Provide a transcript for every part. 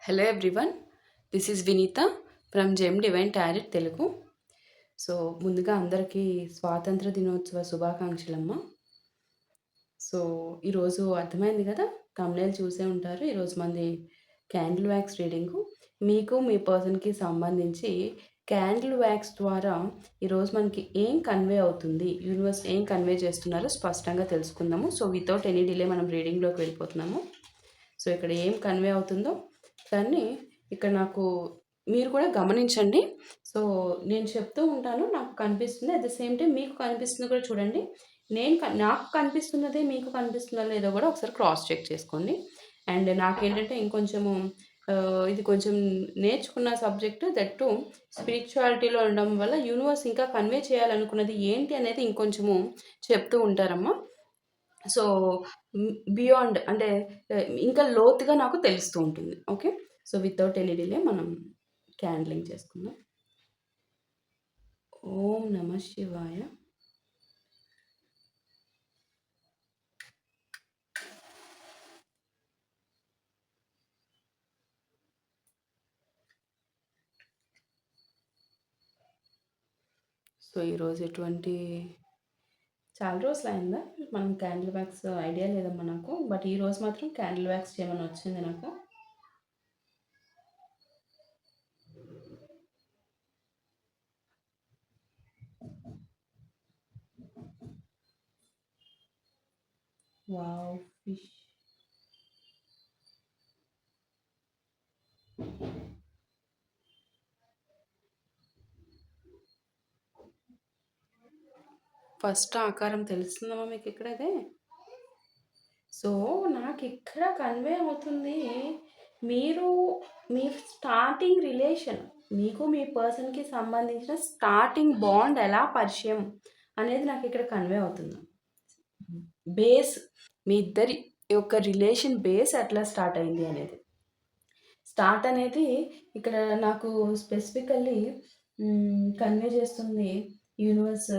Hello everyone, this is Vineetha from gem divine tarot Telugu. So ముందుగా అందరికీ స్వాతంత్ర దినోత్సవ శుభాకాంక్షలమ్మ. సో ఈరోజు అర్థమైంది కదా, thumbnail చూసే ఉంటారు. ఈరోజు మంది క్యాండిల్ వ్యాక్స్ రీడింగు. మీకు మీ పర్సన్కి సంబంధించి క్యాండిల్ వ్యాక్స్ ద్వారా ఈరోజు మనకి ఏం కన్వే అవుతుంది, యూనివర్స్ ఏం కన్వే చేస్తున్నారో స్పష్టంగా తెలుసుకుందాము. సో వితౌట్ ఎనీ డిలే మనం రీడింగ్లోకి వెళ్ళిపోతున్నాము. సో ఇక్కడ ఏం కన్వే అవుతుందో కానీ ఇక్కడ నాకు మీరు కూడా గమనించండి. సో నేను చెప్తూ ఉంటాను, నాకు కనిపిస్తుంది. అట్ ద సేమ్ టైం మీకు కనిపిస్తుంది కూడా చూడండి. నాకు కనిపిస్తున్నదే మీకు కనిపిస్తుందో లేదో కూడా ఒకసారి క్రాస్ చెక్ చేసుకోండి. అండ్ నాకేంటంటే ఇంకొంచెము ఇది కొంచెం నేర్చుకున్న సబ్జెక్టు, దట్టు స్పిరిచువాలిటీలో ఉండడం వల్ల యూనివర్స్ ఇంకా కన్వే చేయాలనుకున్నది ఏంటి అనేది ఇంకొంచెము చెప్తూ ఉంటారమ్మా. సో బియాండ్ అంటే ఇంకా లోతుగా నాకు తెలుస్తూ ఉంటుంది. Okay, so without any delay మనం క్యాండ్లింగ్ చేసుకుందాం. ఓం నమ శివాయ. సో ఈరోజు ఎటువంటి చాలా రోజులు అయిందా మనం క్యాండిల్ వ్యాక్స్ ఐడియా లేదమ్మా నాకు, బట్ ఈరోజు మాత్రం క్యాండిల్ వ్యాక్స్ చేయమని వచ్చింది నాకు. Wow, fish. ఫస్ట్ ఆకారం తెలుస్తుందమ్మా మీకు ఇక్కడ అదే. సో నాకు ఇక్కడ కన్వే అవుతుంది, మీరు మీ స్టార్టింగ్ రిలేషన్, మీకు మీ పర్సన్కి సంబంధించిన స్టార్టింగ్ బాండ్ ఎలా పరిచయం అనేది నాకు ఇక్కడ కన్వే అవుతుంది. బేస్, మీ ఇద్దరి యొక్క రిలేషన్ బేస్ ఎట్లా స్టార్ట్ అయింది అనేది, స్టార్ట్ అనేది ఇక్కడ నాకు స్పెసిఫికల్లీ కన్వే చేస్తుంది యూనివర్స్.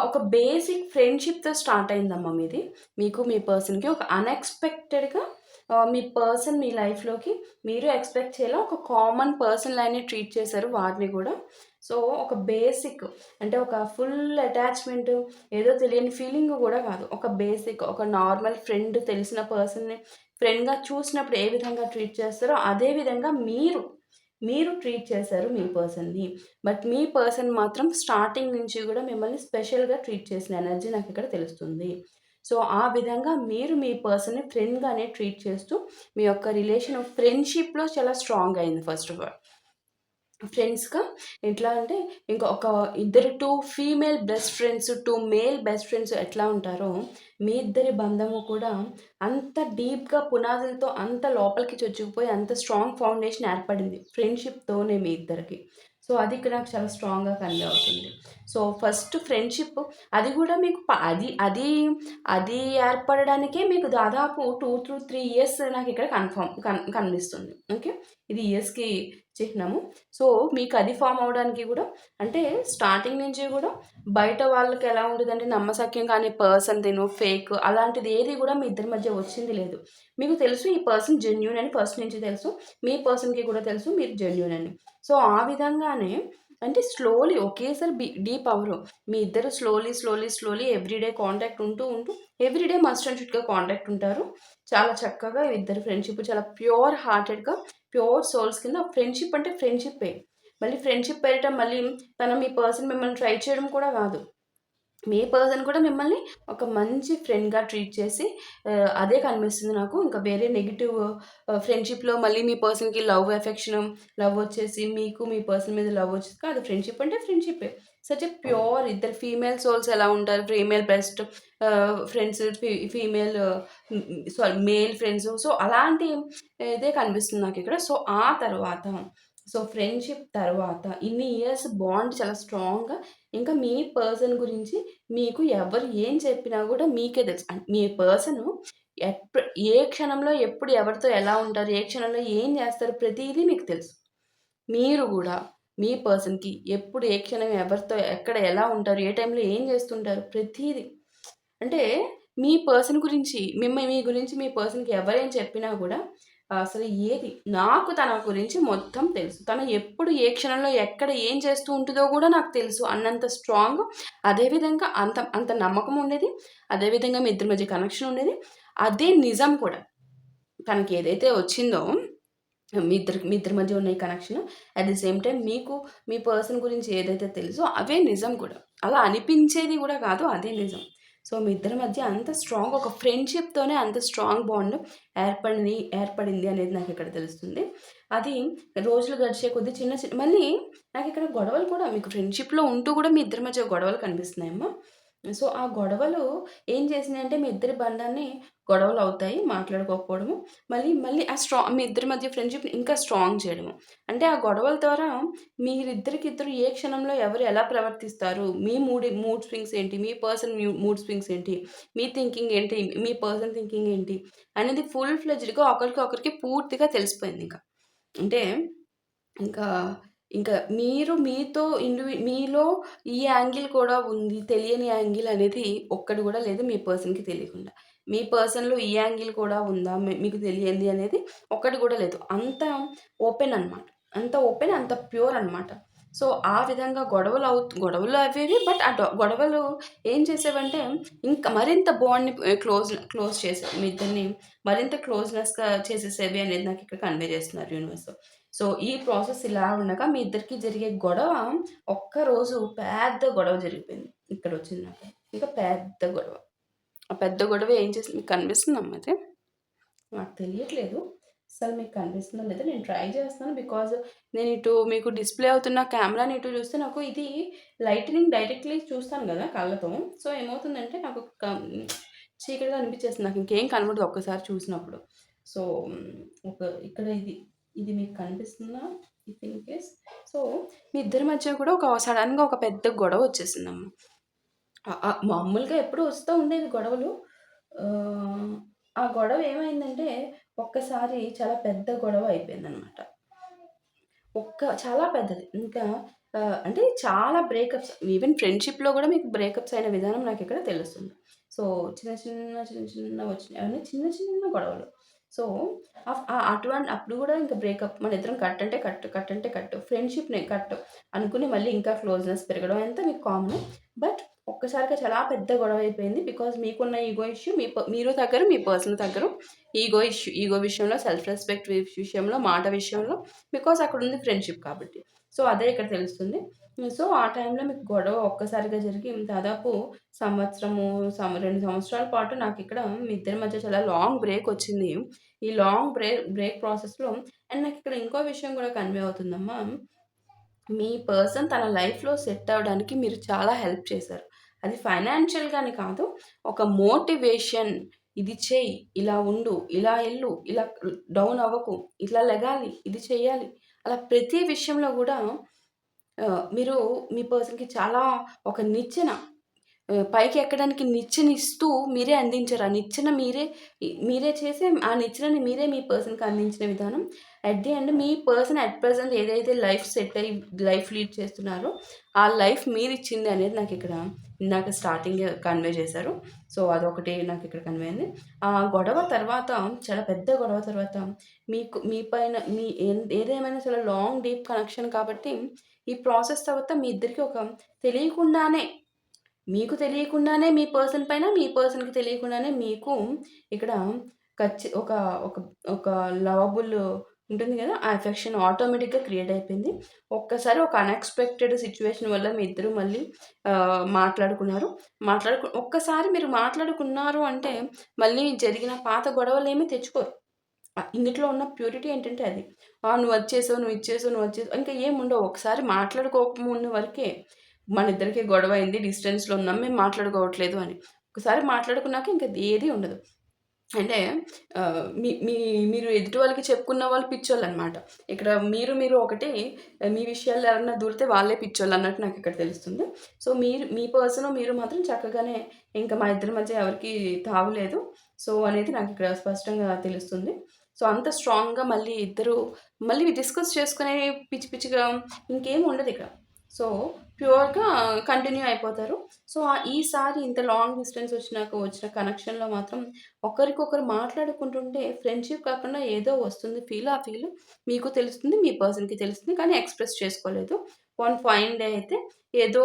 ఒక బేసిక్ ఫ్రెండ్షిప్తో స్టార్ట్ అయిందమ్మా మీది. మీకు మీ పర్సన్కి ఒక అన్ఎక్స్పెక్టెడ్గా మీ పర్సన్ మీ లైఫ్లోకి మీరు ఎక్స్పెక్ట్ చేయాలి ఒక కామన్ పర్సన్ లైనే ట్రీట్ చేశారు వారిని కూడా. సో ఒక బేసిక్ అంటే ఒక ఫుల్ అటాచ్మెంట్, ఏదో తెలియని ఫీలింగ్ కూడా కాదు, ఒక బేసిక్ ఒక నార్మల్ ఫ్రెండ్, తెలిసిన పర్సన్ని ఫ్రెండ్గా చూసినప్పుడు ఏ విధంగా ట్రీట్ చేస్తారో అదే విధంగా మీరు ట్రీట్ చేశారు మీ పర్సన్ని. బట్ మీ పర్సన్ మాత్రం స్టార్టింగ్ నుంచి కూడా మిమ్మల్ని స్పెషల్గా ట్రీట్ చేసిన ఎనర్జీ నాకు ఇక్కడ తెలుస్తుంది. సో ఆ విధంగా మీరు మీ పర్సన్ని ఫ్రెండ్గానే ట్రీట్ చేస్తూ మీ యొక్క రిలేషన్ ఫ్రెండ్షిప్లో చాలా స్ట్రాంగ్ అయింది. ఫస్ట్ ఆఫ్ ఆల్ ఫ్రెండ్స్గా ఎట్లా అంటే ఇంకా ఒక ఇద్దరు female best friends, male best friends ఎట్లా ఉంటారో మీ ఇద్దరి బంధము కూడా అంత డీప్గా పునాదులతో అంత లోపలికి చొచ్చుకుపోయి అంత స్ట్రాంగ్ ఫౌండేషన్ ఏర్పడింది ఫ్రెండ్షిప్తోనే మీ ఇద్దరికి. సో అది ఇక్కడ నాకు చాలా స్ట్రాంగ్గా కన్వే అవుతుంది. సో ఫస్ట్ ఫ్రెండ్షిప్ అది కూడా మీకు అది అది అది ఏర్పడడానికే మీకు దాదాపు 2 to 3 years నాకు ఇక్కడ కనిపిస్తుంది. ఓకే, ఇది ఇయర్స్కి చిహ్నము. సో మీకు అది ఫామ్ అవడానికి కూడా అంటే స్టార్టింగ్ నుంచి కూడా బయట వాళ్ళకి ఎలా ఉంటుందంటే నమ్మశక్యం కానీ పర్సన్ ఫేక్ అలాంటిది ఏది కూడా మీ ఇద్దరి మధ్య వచ్చింది లేదు. మీకు తెలుసు ఈ పర్సన్ జెన్యూన్ అని ఫస్ట్ నుంచి తెలుసు, మీ పర్సన్కి కూడా తెలుసు మీరు జెన్యూన్ అని. సో ఆ విధంగానే అంటే స్లోలీ ఒకేసారి డీప్ అవరు, మీ ఇద్దరు స్లోలీ ఎవ్రీడే కాంటాక్ట్ ఉంటూ ఎవ్రీడే మస్ట్ అండ్ షుడ్గా కాంటాక్ట్ ఉంటారు. చాలా చక్కగా ఇద్దరు ఫ్రెండ్షిప్ చాలా ప్యూర్ హార్టెడ్గా, ప్యూర్ సోల్స్ కింద. ఫ్రెండ్షిప్ అంటే ఫ్రెండ్షిప్పే, మళ్ళీ ఫ్రెండ్షిప్ పేరిట మళ్ళీ మీ పర్సన్ మిమ్మల్ని ట్రై చేయడం కూడా కాదు, మీ పర్సన్ కూడా మిమ్మల్ని ఒక మంచి ఫ్రెండ్గా ట్రీట్ చేసి అదే కనిపిస్తుంది నాకు. ఇంకా వేరే నెగిటివ్ ఫ్రెండ్షిప్లో మళ్ళీ మీ పర్సన్కి లవ్ వచ్చేసి మీకు మీ పర్సన్ మీద లవ్ వచ్చేసి కాదు. ఫ్రెండ్షిప్ అంటే ఫ్రెండ్షిప్పే, సచ్ ఎ ప్యూర్. ఇద్దరు ఫీమేల్ సోల్స్ ఎలా ఉంటారు, female best friends, male friends. So అలాంటి ఇదే కనిపిస్తుంది నాకు ఇక్కడ. సో ఆ తర్వాత ఫ్రెండ్షిప్ తర్వాత ఇన్ని ఇయర్స్ బాండ్ చాలా స్ట్రాంగ్గా, ఇంకా మీ పర్సన్ గురించి మీకు ఎవరు ఏం చెప్పినా కూడా మీకే తెలుసు. మీ పర్సన్ ఏ క్షణంలో ఎప్పుడు ఎవరితో ఎలా ఉంటారు, ఏ క్షణంలో ఏం చేస్తారు, ప్రతిదీ మీకు తెలుసు. మీరు కూడా మీ పర్సన్‌కి ఎప్పుడు, ఏ క్షణం, ఎవరితో, ఎక్కడ, ఎలా ఉంటారు, ఏ టైంలో ఏం చేస్తుంటారు ప్రతీది. అంటే మీ పర్సన్ గురించి మీ గురించి మీ పర్సన్‌కి ఎవరేం చెప్పినా గూడా అసలు ఏది నాకు తన గురించి మొత్తం తెలుసు. తను ఎప్పుడు, ఏ క్షణంలో, ఎక్కడ, ఏం చేస్తూ ఉంటదో గూడా నాకు తెలుసు అన్నంత స్ట్రాంగ్. అదే విధంగా అంత అంత నమ్మకం ఉండేది. అదే విధంగా మీ ఇద్దరి మధ్య కనెక్షన్ ఉండేది. అదే నిజం కూడా. తనకేదైతే వచ్చిందో మీ ఇద్దరి మధ్య ఉన్న ఈ connection at the same time మీకు మీ పర్సన్ గురించి ఏదైతే తెలుసో అవే నిజం కూడా. అలా అనిపించేది కూడా కాదు, అదే నిజం. సో మీ ఇద్దరి మధ్య అంత స్ట్రాంగ్ ఒక ఫ్రెండ్షిప్తోనే అంత స్ట్రాంగ్ బాండ్ ఏర్పడింది అనేది నాకు ఇక్కడ తెలుస్తుంది. అది రోజులు గడిచే కొద్దీ చిన్న చిన్న మళ్ళీ నాకు ఇక్కడ గొడవలు కూడా మీకు ఫ్రెండ్షిప్లో ఉంటూ కూడా మీ ఇద్దరి మధ్య గొడవలు కనిపిస్తున్నాయమ్మా. సో ఆ గొడవలు ఏం చేసినాయంటే మీ ఇద్దరి బంధాన్ని గొడవలు అవుతాయి మాట్లాడుకోకపోవడము. మళ్ళీ మళ్ళీ మీ ఇద్దరి మధ్య ఫ్రెండ్‌షిప్‌ని ఇంకా స్ట్రాంగ్ చేయడము. అంటే ఆ గొడవల ద్వారా మీరిద్దరికిద్దరు ఏ క్షణంలో ఎవరు ఎలా ప్రవర్తిస్తారు, మీ మూడ్ స్వింగ్స్ ఏంటి, మీ పర్సన్ మూడ్ స్వింగ్స్ ఏంటి, మీ థింకింగ్ ఏంటి, మీ పర్సన్ థింకింగ్ ఏంటి అనేది ఫుల్ ఫ్లెడ్జ్డ్‌గా ఒకరికి పూర్తిగా తెలిసిపోయిందింక. అంటే ఇంకా, ఇంకా మీరు మీతో మీలో ఈ యాంగిల్ కూడా ఉంది. తెలియని యాంగిల్ అనేది ఒక్కటి గూడా లేదు మీ పర్సన్‌కి తెలియకుండా. మీ పర్సన్‌లో ఈ యాంగిల్ కూడా ఉందా మీకు తెలియంది అనేది ఒక్కటి గూడా లేదు. అంత ఓపెన్ అనమాట. అంత ఓపెన్, అంత ప్యూర్ అనమాట. సో, ఆ విధంగా గొడవలు అవేవి. బట్ ఆ గొడవలు ఏం చేసేవంటే ఇంకా మరింత బాండ్‌ని క్లోజ్ చేసేవి. మీ ఇద్దరిని మరింత క్లోజ్‌నెస్‌గా చేసేసేవి అనేది నాకిక్కడ కన్వే చేస్తున్నారు యూనివర్స్. సో, ఈ ప్రాసెస్ ఇలా ఉండగా మీ ఇద్దరికీ జరిగే గొడవ ఒక్కరోజు పెద్ద గొడవ జరిగిపోయింది. ఇక్కడొచ్చింది నాకు. ఇంకా పెద్ద గొడవ. ఆ పెద్ద గొడవ ఏం చేసింది మీకు కనిపిస్తుందమ్మా అది? నాకు తెలియట్లేదు. అసలు మీకు కనిపిస్తుందో లేదో నేను ట్రై చేస్తున్నాను. బికాజ్ నేను ఇటు మీకు డిస్‌ప్లే అవుతున్న కెమెరాని ఇటు చూస్తే నాకు ఇది లైట్‌నింగ్ డైరెక్ట్‌లీ చూస్తాను గదా కళ్ళతో. సో, ఏమవుతుందంటే నాకు చీకటిగా అనిపించేస్తుంది. నాకు ఇంకేం కనబడదు ఒక్కసారి చూసినప్పుడు. సో, ఒక ఇక్కడ ఇది మీకు కనిపిస్తుందా? ఇఫ్ ఇన్ కేస్ సో, మీ ఇద్దరి మధ్య కూడా సడెన్‌గా ఒక పెద్ద గొడవ వచ్చేసిందమ్మా. మామూలుగా ఎప్పుడూ వస్తూ ఉండేది గొడవలు. ఆహ్, ఆ గొడవ ఏమైందంటే ఒక్కసారి చాలా పెద్ద గొడవ అయిపోయిందనమాట. చాలా పెద్దది. ఇంకా అంటే చాలా బ్రేకప్స్ ఈవెన్ ఫ్రెండ్‌షిప్‌లో గూడా మీకు బ్రేకప్స్ అయిన విధానం నాకిక్కడ తెలుస్తుంది. సో, చిన్న చిన్నవి వచ్చినాయి. అవన్నీ చిన్న చిన్న గొడవలు. సో, అప్పుడు గూడా ఇంకా బ్రేకప్. మనిద్దరం కట్ అంటే కట్, కట్ అంటే కట్. ఫ్రెండ్‌షిప్‌నే కట్ అనుకుని మళ్ళీ ఇంకా క్లోజ్‌నెస్ పెరగడం అంతా మీకు కామన్. బట్ ఒక్కసారిగా చాలా పెద్ద గొడవ అయిపోయింది. బికాజ్ మీకున్న ఈగో ఇష్యూ మీరు తగ్గరు, మీ పర్సన్ తగ్గరు. ఈగో విషయంలో, సెల్ఫ్ రెస్పెక్ట్ విషయంలో, మాట విషయంలో. బికాజ్ అక్కడుంది ఫ్రెండ్‌షిప్ కాబట్టి. సో, అదే ఇక్కడ తెలుస్తుంది. సో, ఆ టైంలో మీకు గొడవ ఒక్కసారిగా జరిగి దాదాపు సంవత్సరము, 2 సంవత్సరాల పాటు నాకిక్కడ మీ ఇద్దరి మధ్య చాలా లాంగ్ బ్రేకొచ్చింది. ఈ లాంగ్ బ్రేక్ ప్రాసెస్‌లో అండ్ నాకిక్కడ ఇంకో విషయం గూడా కన్వే అవుతుందమ్మా. మీ పర్సన్ తన లైఫ్‌లో సెట్ అవ్వడానికి మీరు చాలా హెల్ప్ చేశారు. అది ఫైనాన్షియల్‌గాని కాదు. ఒక మోటివేషన్ ఇది చెయ్యి, ఇలా ఉండు, ఇలా ఎళ్ళు, ఇలా డౌన్ అవ్వకు, ఇట్లా లెగాలి, ఇది చెయ్యాలి. అలా ప్రతి విషయంలో గూడా మీరు మీ పర్సన్‌కి చాలా ఒక నిచ్చెన పైకి ఎక్కడానికి నిచ్చెనిస్తూ మీరే అందించారు. ఆ నిచ్చెన మీరే చేసి ఆ నిచ్చెనని మీరే మీ పర్సన్‌కి అందించిన విధానం at the end me person at present ఏదైతే లైఫ్ లీడ్ చేస్తున్నారో, ఆ లైఫ్ మీరిచ్చింది అనేది నాకిక్కడ ఇందాక స్టార్టింగే కన్వే చేశారు. సో, అదొకటి నాకిక్కడ కన్వే అయింది. ఆ గొడవ తర్వాత చాలా పెద్ద గొడవ తర్వాత మీ పైన ఏదేమైనా చాలా లాంగ్ డీప్ కనెక్షన్ కాబట్టి, ఈ ప్రాసెస్ తర్వాత మీ ఇద్దరికీ ఒక తెలియకుండానే మీకు తెలియకుండానే మీ పర్సన్ పైన, మీ పర్సన్‌కి తెలియకుండానే మీకు ఇక్కడ ఒక ఒక ఒక లవబుల్ ఉంటుంది గదా! ఆ ఎఫెక్షన్ ఆటోమేటిక్‌గా క్రియేట్ అయిపోయింది. ఒక్కసారి ఒక అన్‌ఎక్స్‌పెక్టెడ్ సిట్యుయేషన్ వల్ల మీ ఇద్దరు మళ్ళీ మాట్లాడుకున్నారు. ఒక్కసారి మీరు మాట్లాడుకున్నారు అంటే మళ్ళీ జరిగిన పాత గొడవలేమి తెచ్చుకోరు. ఇందుట్లో ఉన్న ప్యూరిటీ ఏంటంటే అది. నువ్వు అది చేసావు, నువ్వు ఇది చేసావు, నువ్వు అది చేసావు ఇంకా ఏముండవు. ఒకసారి మాట్లాడుకోకముందు వరకే మనిద్దరికీ గొడవయింది. డిస్టెన్స్‌లో ఉన్నాం. మేము మాట్లాడుకోవట్లేదు అని. ఒకసారి మాట్లాడుకున్నాక ఇంక ఏది ఉండదు. అంటే మీ మీ మీరు ఎదుటి వాళ్ళకి చెప్పుకున్న వాళ్ళు పిచ్చోళ్ళనమాట. ఇక్కడ మీరు ఒకటి మీ విషయాల్లో ఎవరన్నా దూరితే వాళ్ళే పిచ్చోళ్ళన్నట్టు నాకిక్కడ తెలుస్తుంది. సో, మీ పర్సను మీరు మాత్రం చక్కగానే ఇంక మా ఇద్దరి మధ్య ఎవరికీ తావు లేదు. సో, అనేది నాకిక్కడ స్పష్టంగా తెలుస్తుంది. సో, అంత స్ట్రాంగ్‌గా మళ్ళీ ఇద్దరు మళ్ళీ డిస్కస్ చేసుకునే పిచ్చి పిచ్చిగా ఇంకేమి ఉండదిక. సో, ప్యూర్‌గా కంటిన్యూ అయిపోతారు. సో, ఈసారి ఇంత లాంగ్ డిస్టెన్స్ వచ్చిన కనెక్షన్‌లో మాత్రం ఒకరికొకరు మాట్లాడుకుంటుంటే ఫ్రెండ్‌షిప్ కాకుండా ఏదో వస్తుంది ఫీల్. ఆ ఫీల్ మీకు తెలుస్తుంది, మీ పర్సన్‌కి తెలుస్తుంది. కానీ ఎక్స్‌ప్రెస్ చేసుకోలేదు. వన్ ఫైన్ డే అయితే ఏదో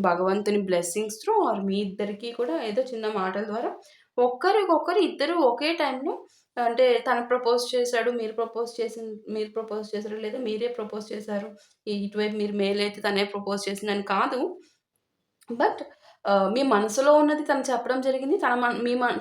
భగవంతుని బ్లెస్సింగ్స్ త్రూ ఆర్ మీ ఇద్దరికీ కూడా ఏదో చిన్న మాటల ద్వారా ఒకరికొకరు ఇద్దరు ఒకే టైంలో అంటే తను ప్రపోజ్ చేసాడు, మీరు ప్రపోజ్ చేసారు, లేదా మీరే ప్రపోజ్ చేసారు. ఇటువైపు మీరు మేల్ అయితే తనే ప్రపోజ్ చేసిందని కాదు. బట్ మీ మనసులో ఉన్నది తను చెప్పడం జరిగింది.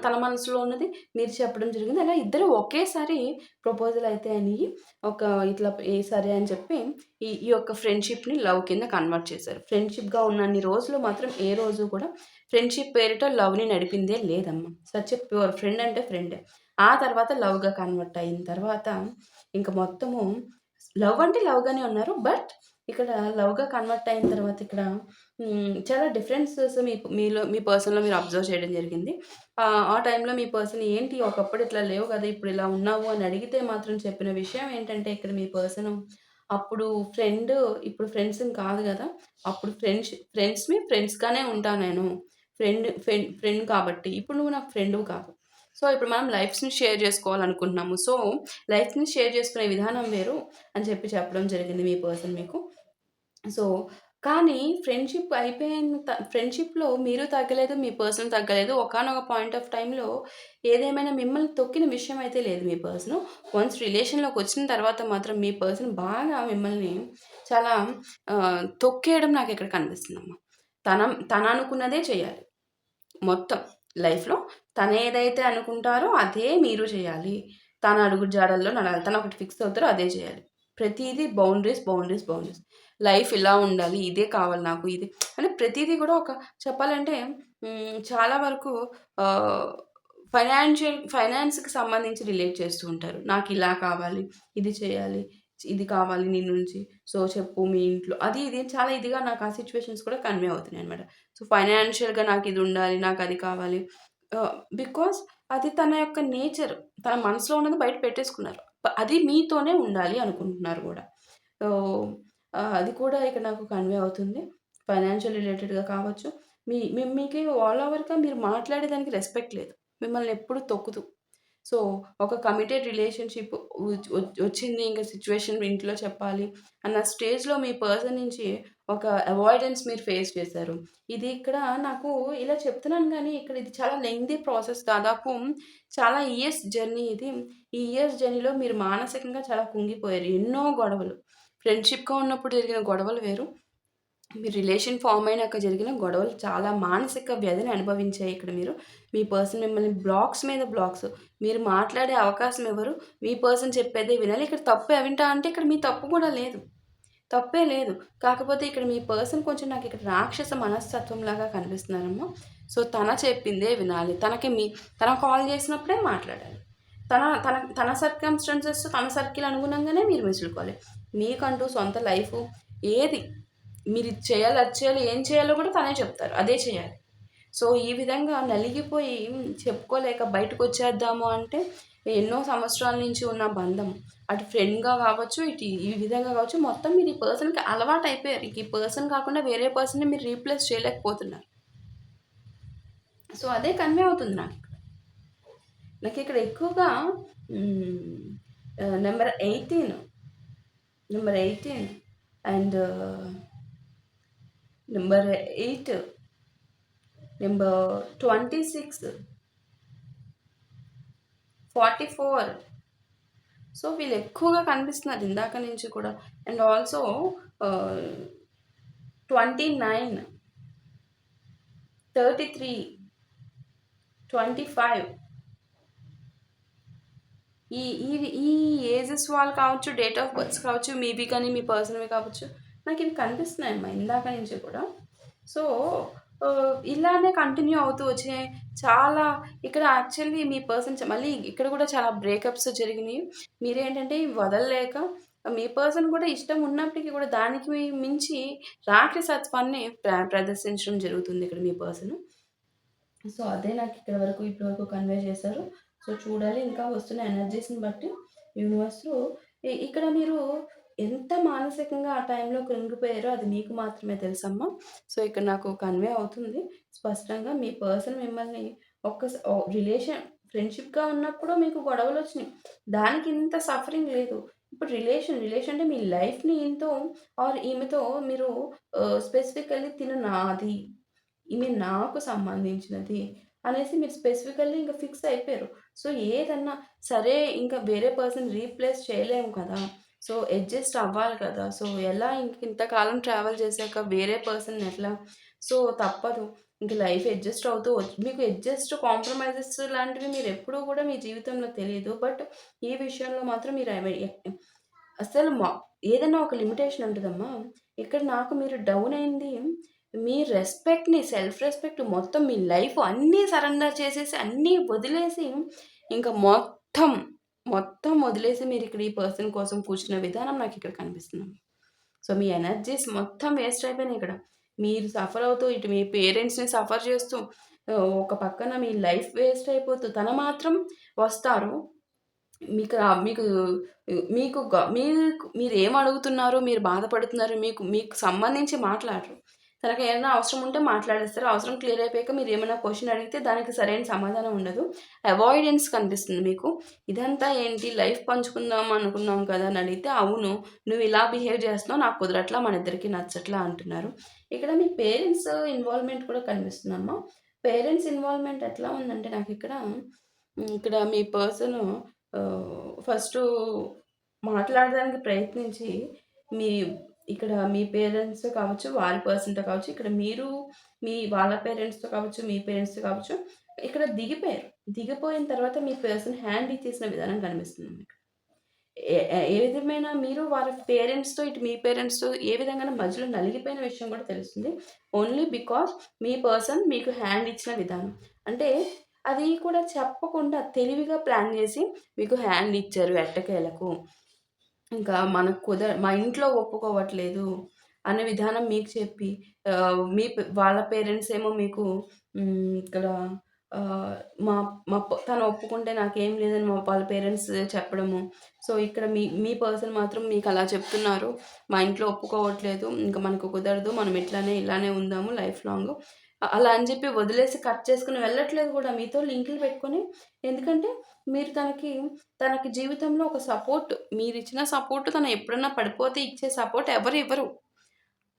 తన మనసులో ఉన్నది మీరు చెప్పడం జరిగింది. అలా ఇద్దరు ఒకేసారి ప్రపోజల్ అయితే అయినియి. ఒక ఇట్లా సరే అని చెప్పి ఈ ఈ యొక్క ఫ్రెండ్‌షిప్‌ని లవ్ కింద కన్వర్ట్ చేశారు. ఫ్రెండ్‌షిప్‌గా ఉన్నన్ని రోజులు మాత్రం ఏ రోజు కూడా ఫ్రెండ్‌షిప్ పేరిట లవ్‌ని నడిపిందే లేదమ్మా. సచ్ ఎ ప్యూర్ ఫ్రెండ్ అంటే ఫ్రెండే. ఆ తర్వాత లవ్‌గా కన్వర్ట్ అయిన తర్వాత ఇంక మొత్తము లవ్ అంటే లవ్‌గానే ఉన్నారు. బట్ ఇక్కడ లవ్‌గా కన్వర్ట్ అయిన తర్వాత ఇక్కడ చాలా డిఫరెన్సెస్ మీ పర్సన్‌లో మీరు అబ్జర్వ్ చేయడం జరిగింది. ఆ టైంలో మీ పర్సన్ ఏంటి ఒకప్పుడు ఇట్లా లేవు కదా! ఇప్పుడు ఇలా ఉన్నావు అని అడిగితే మాత్రం చెప్పిన విషయం ఏంటంటే ఇక్కడ మీ పర్సను అప్పుడు ఫ్రెండ్ ఇప్పుడు ఫ్రెండ్స్‌ని కాదు గదా! అప్పుడు ఫ్రెండ్స్‌ని ఫ్రెండ్స్‌గానే ఉంటా నేను. ఫ్రెండ్ కాబట్టి. ఇప్పుడు నువ్వు నాకు ఫ్రెండ్‌వి కాదు. సో, ఇప్పుడు మనం లైఫ్స్‌ని షేర్ జేసుకోవాలనుకుంటున్నాము. సో, లైఫ్‌ని షేర్ చేసుకునే విధానం వేరు అని చెప్పడం జరిగింది మీ పర్సన్ మీకు. సో, కానీ ఫ్రెండ్‌షిప్‌లో మీరు తగ్గలేదు, మీ పర్సన్ తగ్గలేదు. ఒకానొక పాయింట్ ఆఫ్ టైమ్‌లో ఏదేమైనా మిమ్మల్ని తొక్కిన విషయం అయితే లేదు మీ పర్సను. వన్స్ రిలేషన్‌లోకొచ్చిన తర్వాత మాత్రం మీ పర్సన్ బాగా మిమ్మల్ని చాలా తొక్కేయడం నాకిక్కడ కనిపిస్తుందమ్మా. తననుకున్నదే చేయాలి. మొత్తం లైఫ్‌లో తనేదైతే అనుకుంటారో అదే మీరు చేయాలి. తన అడుగు జాడల్లో నడవాలి. తనొకటి ఫిక్స్ అవుతారో అదే చేయాలి. ప్రతీదీ బౌండరీస్, బౌండరీస్, బౌండరీస్. లైఫ్ ఇలా ఉండాలి. ఇదే కావాలి నాకు. ఇది అంటే ప్రతీదీ కూడా ఒక చెప్పాలంటే చాలా వరకు ఆహ్, ఫైనాన్స్‌కి సంబంధించి రిలేట్ చేస్తూ ఉంటారు. నాకిలా కావాలి, ఇది చేయాలి, ఇది కావాలి నీ నుంచి. సో, చెప్పు మీ ఇంట్లో అది ఇది చాలా ఇదిగా నాకు ఆ సిట్యుయేషన్స్ కూడా కన్వే అవుతున్నాయన్నమాట. సో, ఫైనాన్షియల్‌గా నాకిదుండాలి, నాకది కావాలి. బికాజ్ అది తన యొక్క నేచర్. తన మనసులో ఉన్నది బయట పెట్టేసుకున్నారు. అది మీతోనే ఉండాలి అనుకుంటున్నారు గూడా. సో, అది కూడా ఇక్కడ నాకు కన్వే అవుతుంది. ఫైనాన్షియల్ రిలేటెడ్‌గా కావచ్చు. మీకి ఆల్ ఓవర్‌గా మీరు మాట్లాడే దానికి రెస్పెక్ట్ లేదు. మిమ్మల్ని ఎప్పుడు తొక్కుతూ. సో, ఒక కమిటెడ్ రిలేషన్‌షిప్ వచ్చింది. ఇంక సిట్యుయేషన్ ఇంట్లో చెప్పాలి అన్న స్టేజ్‌లో మీ పర్సన్ నుంచి ఒక అవాయిడెన్స్ మీరు ఫేస్ చేశారు. ఇది ఇక్కడ నాకు ఇలా చెప్తున్నాను గానీ, ఇక్కడ ఇది చాలా లెంగ్తీ ప్రాసెస్. దాదాపు చాలా ఇయర్స్ జర్నీ ఇది. ఈ ఇయర్స్ జర్నీలో మీరు మానసికంగా చాలా కుంగిపోయారు. ఎన్నో గొడవలు. ఫ్రెండ్‌షిప్‌గా ఉన్నప్పుడు జరిగిన గొడవలు వేరు. మీ రిలేషన్ ఫార్మ్ అయినాక జరిగిన గొడవలు చాలా మానసిక వ్యధిని అనుభవించాయి ఇక్కడ మీరు. మీ పర్సన్ మిమ్మల్ని బ్లాక్స్ మీద బ్లాక్స్. మీరు మాట్లాడే అవకాశం ఇవ్వరు. మీ పర్సన్ చెప్పేదే వినాలి. ఇక్కడ తప్పు వింటా అంటే ఇక్కడ మీ తప్పు కూడా లేదు. తప్పే లేదు. కాకపోతే ఇక్కడ మీ పర్సన్ కొంచెం నాకిక్కడ రాక్షస మనస్తత్వంలాగా కనిపిస్తున్నారమ్మా. సో, తన చెప్పిందే వినాలి. తన కాల్ చేసినప్పుడే మాట్లాడాలి. తన తన తన సర్కమ్‌స్టాన్సెస్ తన సర్కిల్ అనుగుణంగానే మీరు మెసులుకోవాలి. మీకంటూ సొంత లైఫు ఏది మీరిది చేయాలి, అది చేయాలి, ఏం చేయాలో కూడా తనే చెప్తారు. అదే చేయాలి. సో, ఈ విధంగా నలిగిపోయి చెప్పుకోలేక బయటకొచ్చేద్దాము అంటే, ఎన్నో సంవత్సరాల నుంచి ఉన్న బంధం. అటు ఫ్రెండ్‌గా కావచ్చు, ఇటు ఈ విధంగా కావచ్చు, మొత్తం మీరు ఈ పర్సన్‌కి అలవాటయిపోయారు. ఇంక ఈ పర్సన్ కాకుండా వేరే పర్సన్‌ని మీరు రీప్లేస్ చేయలేకపోతున్నారు. సో, అదే కన్వే అవుతుంది నాకిక్కడ. నాకిక్కడ ఎక్కువగా హ్మ్. Number 18, number 18 and number 8, number 26, 44. So, వీళ్ళు ఎక్కువగా కనిపిస్తున్నారు ఇందాక నుంచి కూడా. అండ్ ఆల్సో ఆహ్, 29, 33, 25 ఈ ఈ ఈ ఏజెస్ వాళ్ళు కావచ్చు, డేట్ ఆఫ్ బర్త్స్ కావచ్చు, మీవి కానీ, మీ పర్సన్‌వి కావచ్చు. నాకివి కనిపిస్తున్నాయమ్మా ఇందాక నుంచి కూడా. సో, ఇలానే కంటిన్యూ అవుతూ వచ్చినాయి. చాలా ఇక్కడ యాక్చువల్లీ మీ పర్సన్ మళ్ళీ ఇక్కడ కూడా చాలా బ్రేకప్స్ జరిగినియి. మీరేంటంటే ఇవి వదలలేక మీ పర్సన్ కూడా ఇష్టం ఉన్నప్పటికీ కూడా దానికి మించి రాక్షసత్వాన్ని ప్రదర్శించడం జరుగుతుంది ఇక్కడ మీ పర్సన్. సో, అదే నాకు ఇప్పటి వరకు కన్వే చేశారు. సో, చూడాలి ఇంకా వస్తున్న ఎనర్జీస్‌ని బట్టి యూనివర్స్‌లో ఇక్కడ మీరు ఎంత మానసికంగా ఆ టైంలో కృంగిపోయారో అది మీకు మాత్రమే తెలుసమ్మా. సో, ఇక్కడ నాకు కన్వే అవుతుంది స్పష్టంగా. మీ పర్సన్ మిమ్మల్ని రిలేషన్ ఫ్రెండ్‌షిప్‌గా ఉన్నప్పుడు మీకు గొడవలొచ్చినియి. దానికి ఇంత సఫరింగ్ లేదు. ఇప్పుడు రిలేషన్ అంటే మీ లైఫ్‌ని ఈయనతో ఆర్ ఈమెతో మీరు స్పెసిఫికల్లీ తిను నాది. ఈమె నాకు సంబంధించినది అనేసి మీరు స్పెసిఫికల్లీ ఇంక ఫిక్స్ అయిపోయారు. సో, ఏదన్నా సరే ఇంక వేరే పర్సన్ రీప్లేస్ చేయలేము కదా! సో, అడ్జస్ట్ అవ్వాలి కదా! సో, ఎలా ఇంతకాలం ట్రావెల్ చేశాక వేరే పర్సన్‌ని ఎట్లా? సో, తప్పదు. ఇంక లైఫ్ అడ్జస్ట్ అవుతూ మీకు అడ్జస్ట్, కాంప్రమైజెస్ లాంటివి మీరెప్పుడూ కూడా మీ జీవితంలో తెలీదు. బట్ ఈ విషయంలో మాత్రం మీరు అసలు ఏదన్నా ఒక లిమిటేషన్ ఉంటదమ్మా. ఇక్కడ నాకు మీరు డౌన్ అయింది మీ రెస్పెక్ట్‌ని, సెల్ఫ్ రెస్పెక్ట్ మొత్తం మీ లైఫ్ అన్నీ సరెండర్ చేసేసి, అన్నీ వదిలేసి, ఇంక మొత్తం వదిలేసి మీరిక్కడ ఈ పర్సన్ కోసం కూర్చున్న విధానం నాకిక్కడ కనిపిస్తుందమ్మ. సో, మీ ఎనర్జీస్ మొత్తం వేస్ట్ అయిపోయినాయిక్కడ. మీరు సఫర్ అవుతూ, ఇటు మీ పేరెంట్స్‌ని సఫర్ చేస్తూ, ఒక పక్కన మీ లైఫ్ వేస్ట్ అయిపోతూ, తను మాత్రం వస్తారు. మీకు మీకు మీకు మీరేమడుగుతున్నారో, మీరు బాధపడుతున్నారు, మీకు మీకు సంబంధించి మాట్లాడరు. తనకేమన్నా అవసరం ఉంటే మాట్లాడేస్తారు. అవసరం క్లియర్ అయిపోయాక మీరేమన్నా క్వెషన్ అడిగితే దానికి సరైన సమాధానం ఉండదు. అవాయిడెన్స్ కనిపిస్తుంది మీకు. ఇదంతా ఏంటి లైఫ్ పంచుకుందాం అనుకున్నాం కదా! అని అడిగితే, అవును. నువ్వు ఇలా బిహేవ్ చేస్తున్నావు నాకు కుదరట్లా, మనిద్దరికీ నచ్చట్లా అంటున్నారు. ఇక్కడ మీ పేరెంట్స్ ఇన్వాల్వ్‌మెంట్ కూడా కనిపిస్తుందమ్మా. పేరెంట్స్ ఇన్వాల్వ్‌మెంట్ ఎట్లా ఉందంటే నాకిక్కడ ఇక్కడ మీ పర్సను ఫస్టు మాట్లాడడానికి ప్రయత్నించి, మీ ఇక్కడ మీ పేరెంట్స్‌తో కావచ్చు, వారి పర్సన్‌తో కావచ్చు, ఇక్కడ మీరు వాళ్ళ పేరెంట్స్‌తో కావచ్చు, మీ పేరెంట్స్‌తో కావచ్చు, ఇక్కడ దిగిపోయారు. దిగిపోయిన తర్వాత మీ పర్సన్ హ్యాండ్ ఇచ్చేసిన విధానం కనిపిస్తుంది మీకు. ఏ విధమైన మీరు వాళ్ళ పేరెంట్స్‌తో, ఇటు మీ పేరెంట్స్‌తో ఏ విధంగానూ మధ్యలో నలిగిపోయిన విషయం కూడా తెలుస్తుంది. ఓన్లీ బికాజ్ మీ పర్సన్ మీకు హ్యాండ్ ఇచ్చిన విధానం. అంటే అది కూడా చెప్పకుండా తెలివిగా ప్లాన్ చేసి మీకు హ్యాండ్ ఇచ్చారు ఎట్టకేలకు. ఇంకా మా ఇంట్లో ఒప్పుకోవట్లేదు అనే విధానం మీకు చెప్పి వాళ్ళ పేరెంట్స్ ఏమో మీకు ఇక్కడ ఆహ్, మా మా ప తను ఒప్పుకుంటే నాకేం లేదని వాళ్ళ పేరెంట్స్ చెప్పడము. సో, ఇక్కడ మీ పర్సన్ మాత్రం మీకలా చెప్తున్నారు. మా ఇంట్లో ఒప్పుకోవట్లేదు. ఇంక మనకు కుదరదు. మనం ఇలానే ఉందాము లైఫ్ లాంగ్. అలా అని చెప్పి వదిలేసి కట్ చేసుకొని వెళ్ళట్లేదు కూడా. మీతో లింకులు పెట్టుకొని ఎందుకంటే మీరు తనకి జీవితంలో ఒక సపోర్ట్ మీరిచ్చిన సపోర్ట్ తను ఎప్పుడన్నా పడిపోతే ఇచ్చే సపోర్ట్ ఎవరు ఇవ్వరు.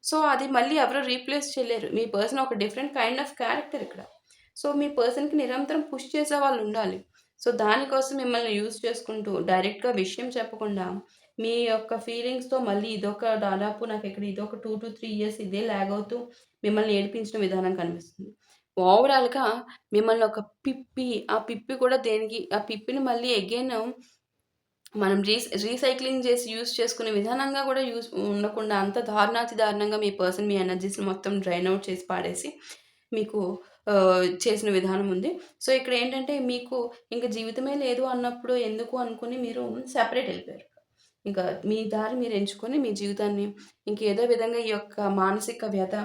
సో, అది మళ్ళీ ఎవరు రీప్లేస్ చేయలేరు. మీ పర్సన్ ఒక డిఫరెంట్ కైండ్ ఆఫ్ క్యారెక్టర్ ఇక్కడ. సో, మీ పర్సన్‌కి నిరంతరం పుష్ చేసేవాళ్ళుండాలి. సో, దానికోసం మిమ్మల్ని యూజ్ చేసుకుంటూ డైరెక్ట్‌గా విషయం చెప్పకుండా, మీ యొక్క ఫీలింగ్స్‌తో మళ్ళీ దాదాపు నాకిక్కడ ఇదొక 2-3 ఇయర్స్ ఇదే లాగ్ అవుతూ మిమ్మల్ని ఏడిపించిన విధానం కనిపిస్తుంది. ఓవరాల్‌గా మిమ్మల్ని ఒక ఆ పిప్పి కూడా దేనికి ఆ పిప్పిని మళ్ళీ అగైన్ మనం రీసైక్లింగ్ చేసి యూజ్ చేసుకునే విధానంగా కూడా ఉండకుండా అంత దారుణాతి దారుణంగా మీ పర్సన్ మీ ఎనర్జీస్‌ని మొత్తం డ్రైన్ అవుట్ చేసి పాడేసి మీకు చేసిన విధానం ఉంది. సో, ఇక్కడేంటంటే మీకు ఇంక జీవితమే లేదు అన్నప్పుడు ఎందుకు అనుకుని మీరు సెపరేట్ ఎళ్ళిపోయారు. ఇంకా మీ దారి మీరు ఎంచుకొని మీ జీవితాన్ని ఇంకేదో విధంగా ఈ యొక్క మానసిక వ్యధ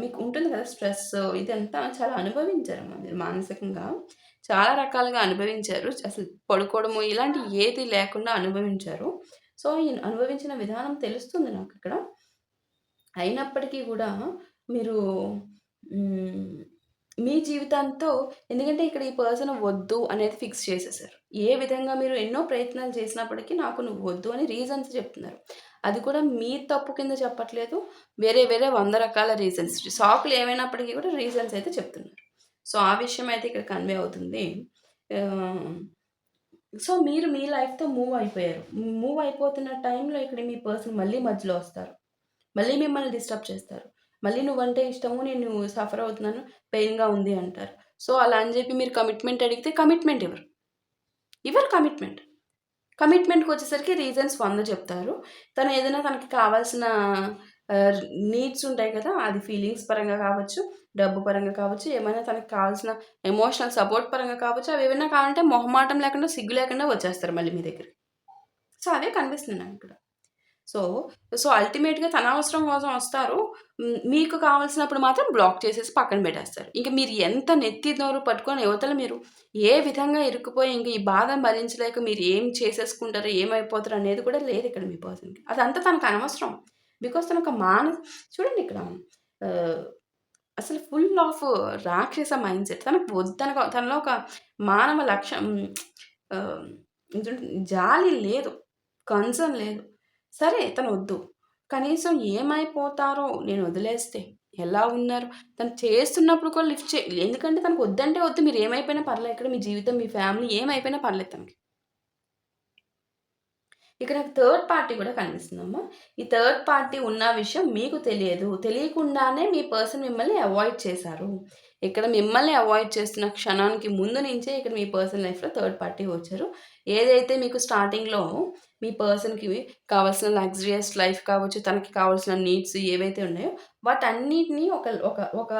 మీకు ఉంటుంది కదా! స్ట్రెస్ ఇదంతా చాలా అనుభవించారమ్మా మీరు మానసికంగా. చాలా రకాలుగా అనుభవించారు. అసలు పడుకోవడము ఇలాంటివి ఏది లేకుండా అనుభవించారు. సో, ఈ అనుభవించిన విధానం తెలుస్తుంది నాకిక్కడ. అయినప్పటికీ గూడా మీరు హ్మ్. మీ జీవితంతో ఎందుకంటే ఇక్కడ ఈ పర్సన్ వద్దు అనేది ఫిక్స్ చేసేసారు. ఏ విధంగా మీరు ఎన్నో ప్రయత్నాలు చేసినప్పటికీ నాకు నువ్వు వద్దు అని రీజన్స్ చెప్తున్నారు. అది కూడా మీ తప్పు కింద చెప్పట్లేదు. వేరే వేరే 100 రకాల రీజన్స్. సాకులు ఏమైనప్పటికీ కూడా రీజన్స్ అయితే చెప్తున్నారు. సో, ఆ విషయం అయితే ఇక్కడ కన్వే అవుతుంది. ఆహ్, సో, మీరు మీ లైఫ్‌తో మూవ్ అయిపోయారు. మూవ్ అయిపోతున్న టైంలో ఇక్కడ మీ పర్సన్ మళ్ళీ మధ్యలో వస్తారు. మళ్ళీ మిమ్మల్ని డిస్టర్బ్ చేస్తారు. మళ్ళీ నువ్వంటే ఇష్టము, నేను సఫర్ అవుతున్నాను, పెయిన్‌గా ఉంది అంటారు. సో, అలా అని చెప్పి మీరు కమిట్మెంట్ అడిగితే కమిట్మెంట్ ఇవ్వరు. ఇవ్వరు కమిట్మెంట్. కమిట్మెంట్‌కొచ్చేసరికి రీజన్స్ 100 చెప్తారు. తను ఏదైనా తనకి కావాల్సిన ఆహ్, నీడ్స్ ఉంటాయి కదా! అది ఫీలింగ్స్ పరంగా కావచ్చు, డబ్బు పరంగా కావచ్చు, ఏమైనా తనకి కావాల్సిన ఎమోషనల్ సపోర్ట్ పరంగా కావచ్చు, అవేవన్నా కావాలంటే మొహమాటం లేకుండా, సిగ్గు లేకుండా వచ్చేస్తారు మళ్ళీ మీ దగ్గరికి. సో, అవే కనిపిస్తుంది నాకిక్కడ. సో, అల్టిమేట్‌గా తన అవసరం కోసం వస్తారు. మీకు కావాల్సినప్పుడు మాత్రం బ్లాక్ చేసేసి పక్కన పెట్టేస్తారు. ఇంక మీరు ఎంత నెత్తి నోరు పట్టుకొని యువతల మీరు ఏ విధంగా ఇరుక్కుపోయి ఇంక ఈ బాధను భరించలేక మీరు ఏం చేసేసుకుంటారో, ఏమైపోతారో అనేది కూడా లేదు ఇక్కడ మీ పర్సన్‌కి. అదంతా తనకు అనవసరం. బికాజ్ తనొక చూడండి ఇక్కడ ఆహ్, అసలు ఫుల్ ఆఫ్ రాక్షస మైండ్‌సెట్. తనకు తనలో ఒక మానవ లక్షం ఆహ్, జాలి లేదు. కన్సర్న్ లేదు. సరే తనొద్దు. కనీసం ఏమైపోతారో నేను వదిలేస్తే, ఎలా ఉన్నారు? తను చేస్తున్నప్పుడు కూడా లిఫ్ట్ ఎందుకంటే తనకు వద్దంటే వద్దు. మీరు ఏమైపోయినా పర్లేదు. ఇక్కడ మీ జీవితం, మీ ఫ్యామిలీ ఏమైపోయినా పర్లేదు తనకి. ఇక్కడ నాకు థర్డ్ పార్టీ కూడా కనిపిస్తుందమ్మా. ఈ థర్డ్ పార్టీ ఉన్న విషయం మీకు తెలియదు. తెలియకుండానే మీ పర్సన్ మిమ్మల్ని అవాయిడ్ చేశారు. ఇక్కడ మిమ్మల్ని అవాయిడ్ చేస్తున్న క్షణానికి ముందు నుంచే ఇక్కడ మీ పర్సన్ లైఫ్‌లో థర్డ్ పార్టీ వచ్చారు. ఏదైతే మీకు స్టార్టింగ్‌లో మీ పర్సన్‌కి కావాల్సిన లగ్జరియస్ లైఫ్ కావచ్చు, తనకి కావాల్సిన నీడ్స్ ఏవైతే ఉన్నాయో వాటన్నిటిని ఒక ఒక ఒక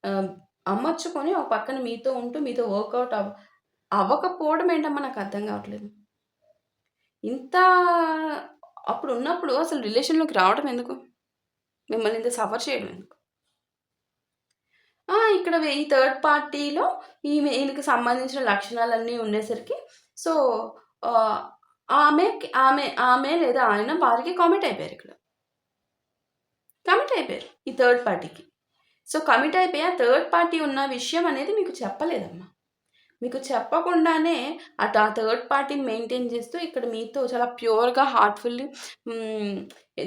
ఆహ్, అమర్చుకొని ఒక పక్కన మీతో ఉంటూ మీతో వర్కౌట్ అవ్వకపోవడం ఏంటమ్మా నాకు అర్థం కావట్లేదు. ఇంత అప్పుడున్నప్పుడు అసలు రిలేషన్‌లోకి రావడం ఎందుకు? మిమ్మల్ని ఇంత సఫర్ చేయడం ఎందుకు? ఇక్కడ ఈ థర్డ్ పార్టీలో ఈయనకి సంబంధించిన లక్షణాలన్నీ ఉండేసరికి సో, ఆహ్, ఆమె లేదా ఆయన వారికి కమిట్ అయిపోయారు ఇక్కడ. కమిట్ అయిపోయారు ఈ థర్డ్ పార్టీకి. సో, కమిట్ అయిపోయి ఆ థర్డ్ పార్టీ ఉన్న విషయం అనేది మీకు చెప్పలేదమ్మా. మీకు చెప్పకుండానే ఆ థర్డ్ పార్టీని మెయింటైన్ చేస్తూ ఇక్కడ మీతో చాలా ప్యూర్‌గా హార్ట్‌ఫుల్లీ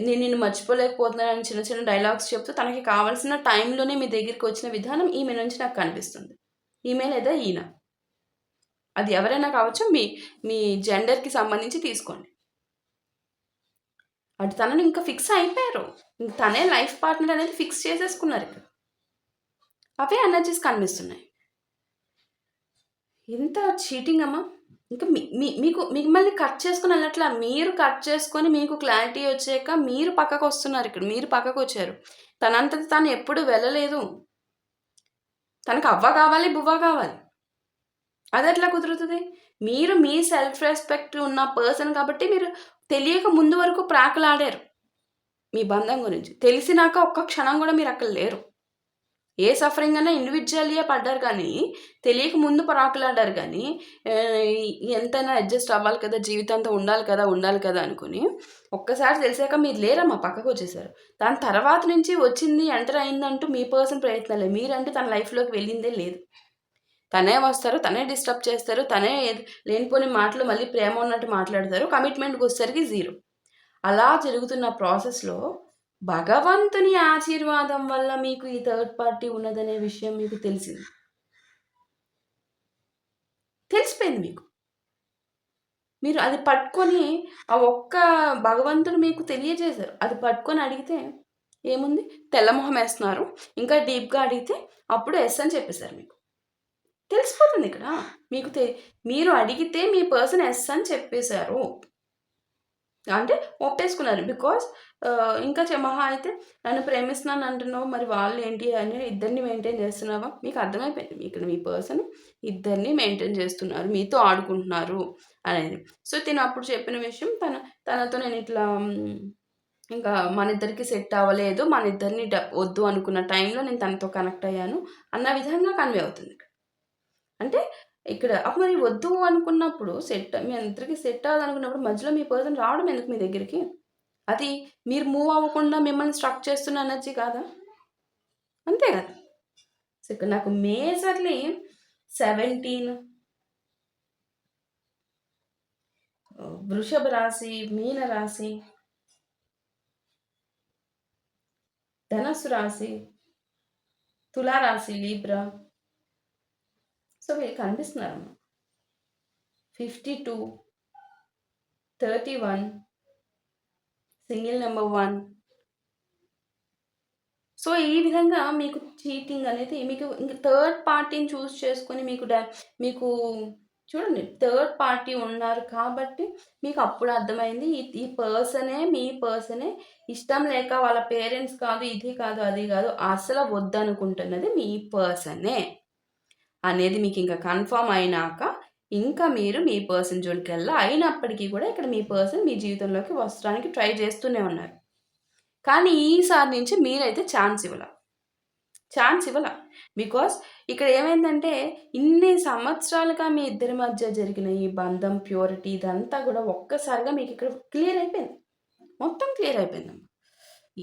నేను నిన్ను మర్చిపోలేకపోతున్నానని చిన్న చిన్న డైలాగ్స్ చెప్తూ తనకి కావాల్సిన టైంలోనే మీ దగ్గరికి వచ్చిన విధానం ఈమె నుంచి నాకు కనిపిస్తుంది. ఈమె లేదా ఈయన. అది ఎవరైనా కావచ్చు. మీ మీ జెండర్‌కి సంబంధించి తీసుకోండి. అటు తనని ఇంకా ఫిక్స్ అయిపోయారు. తనే లైఫ్ పార్ట్నర్ అనేది ఫిక్స్ చేసేసుకున్నారు ఇక్కడ. అవే ఎనర్జీస్ కనిపిస్తున్నాయి. ఎంత చీటింగ్ అమ్మా! ఇంకా మీకు మిమ్మల్ని కట్ చేసుకొని వెళ్ళట్లా. మీరు కట్ చేసుకొని మీకు క్లారిటీ వచ్చాక మీరు పక్కకొస్తున్నారు ఇక్కడ. మీరు పక్కకొచ్చారు. తనంతట తాను ఎప్పుడు వెళ్ళలేదు. తనకు అవ్వ కావాలి, బువ్వ కావాలి. అదెట్లా కుదురుతది? మీరు మీ సెల్ఫ్ రెస్పెక్ట్ ఉన్న పర్సన్ కాబట్టి మీరు తెలియక ముందు వరకు ప్రాకులాడారు. మీ బంధం గురించి. తెలిసినాక ఒక్క క్షణం కూడా మీరక్కడ లేరు. ఏ సఫరింగ్ అన్నా ఇండివిడ్యువల్‌గా పడ్డారు కానీ, తెలియక ముందు పరాకులాడారు కానీ, ఎంతైనా అడ్జస్ట్ అవ్వాలి కదా! జీవితాంతం ఉండాలి కదా! అనుకుని, ఒక్కసారి తెలిసాక మీరు లేరమ్మా పక్కకొచ్చేసారు. దాని తర్వాత నుంచి వచ్చింది, ఎంటర్ అయిందంటూ మీ పర్సన్ ప్రయత్నాలే. మీరంటూ తన లైఫ్‌లోకి వెళ్ళిందే లేదు. తనే వస్తారు, తనే డిస్టర్బ్ చేస్తారు, తనే లేనిపోని మాటలు మళ్ళీ ప్రేమ ఉన్నట్టు మాట్లాడతారు. కమిట్మెంట్‌కొచ్చేసరికి జీరో. అలా జరుగుతున్న ప్రాసెస్‌లో భగవంతుని ఆశీర్వాదం వల్ల మీకు ఈ థర్డ్ పార్టీ ఉన్నదనే విషయం మీకు తెలిసింది. తెలిసిపోయింది మీకు. మీరు అది పట్టుకొని ఆ ఒక్క భగవంతుడు మీకు తెలియజేశారు. అది పట్టుకొని అడిగితే ఏముంది? తెల్ల మొహమేస్తున్నారు. ఇంకా డీప్‌గా అడిగితే అప్పుడు యెస్ అని చెప్పేసారు మీకు. తెలిసిపోతుంది ఇక్కడ. మీరు అడిగితే మీ పర్సన్ యెస్ అని చెప్పేసారు. అంటే ఒప్పేసుకున్నారు. బికాజ్ ఇంకా మహా అయితే నన్ను ప్రేమిస్తున్నాను అంటున్నావు. మరి వాళ్ళేంటి అని ఇద్దరిని మెయింటైన్ చేస్తున్నావా? మీకు అర్థమైపోయింది. ఇక్కడ మీ పర్సన్ ఇద్దరిని మెయింటైన్ చేస్తున్నారు. మీతో ఆడుకుంటున్నారు అనేది. సో, తిను అప్పుడు చెప్పిన విషయం తనతో నేను ఇట్లా ఇంకా మనిద్దరికి సెట్ అవ్వలేదు. మనిద్దరిని వద్దు అనుకున్న టైంలో నేను తనతో కనెక్ట్ అయ్యాను అన్న విధంగా కన్వే అవుతుంది. అంటే ఇక్కడ మరి వద్దు అనుకున్నప్పుడు మీ అందరికి సెట్ అవ్వాలనుకున్నప్పుడు మధ్యలో మీ పర్సన్ రావడం ఎందుకు మీ దగ్గరికి? అది మీరు మూవ్ అవ్వకుండా మిమ్మల్ని స్ట్రక్ చేస్తున్న ఎనర్జీ కాదా? అంతే కదా! సో, ఇక్కడ నాకు మేజర్‌లీ 17 వృషభ రాశి, మీన రాశి, ధనస్సు రాశి, తులా రాశి, లీబ్రా. సో, వీళ్ళు కనిపిస్తున్నారమ్మా. 52, 31, సింగిల్ నెంబర్ 1. సో, ఈ విధంగా మీకు చీటింగ్ అనేది మీకు ఇంక థర్డ్ పార్టీని చూజ్ చేసుకొని మీకు చూడండి థర్డ్ పార్టీ ఉన్నారు కాబట్టి మీకు అప్పుడు అర్థమైంది ఈ పర్సనే మీ పర్సనే ఇష్టం లేక వాళ్ళ పేరెంట్స్ కాదు, ఇది కాదు, అది కాదు, అసలు వద్దనుకుంటున్నది మీ పర్సనే అనేది మీకు ఇంకా కన్ఫర్మ్ అయినాక ఇంకా మీరు మీ పర్సన్ జోలికెళ్ళ అయినప్పటికీ కూడా ఇక్కడ మీ పర్సన్ మీ జీవితంలోకి వస్తడానికి ట్రై చేస్తూనే ఉన్నారు. కానీ ఈసారి నుంచి మీరైతే ఛాన్స్ ఇవ్వాల. బికాస్ ఇక్కడ ఏమైందంటే ఇన్ని సంవత్సరాలుగా మీ ఇద్దరి మధ్య జరిగిన ఈ బంధం ప్యూరిటీ ఇదంతా కూడా ఒక్కసారిగా మీకు ఇక్కడ క్లియర్ అయిపోయింది. మొత్తం క్లియర్ అయిపోయిందమ్మా.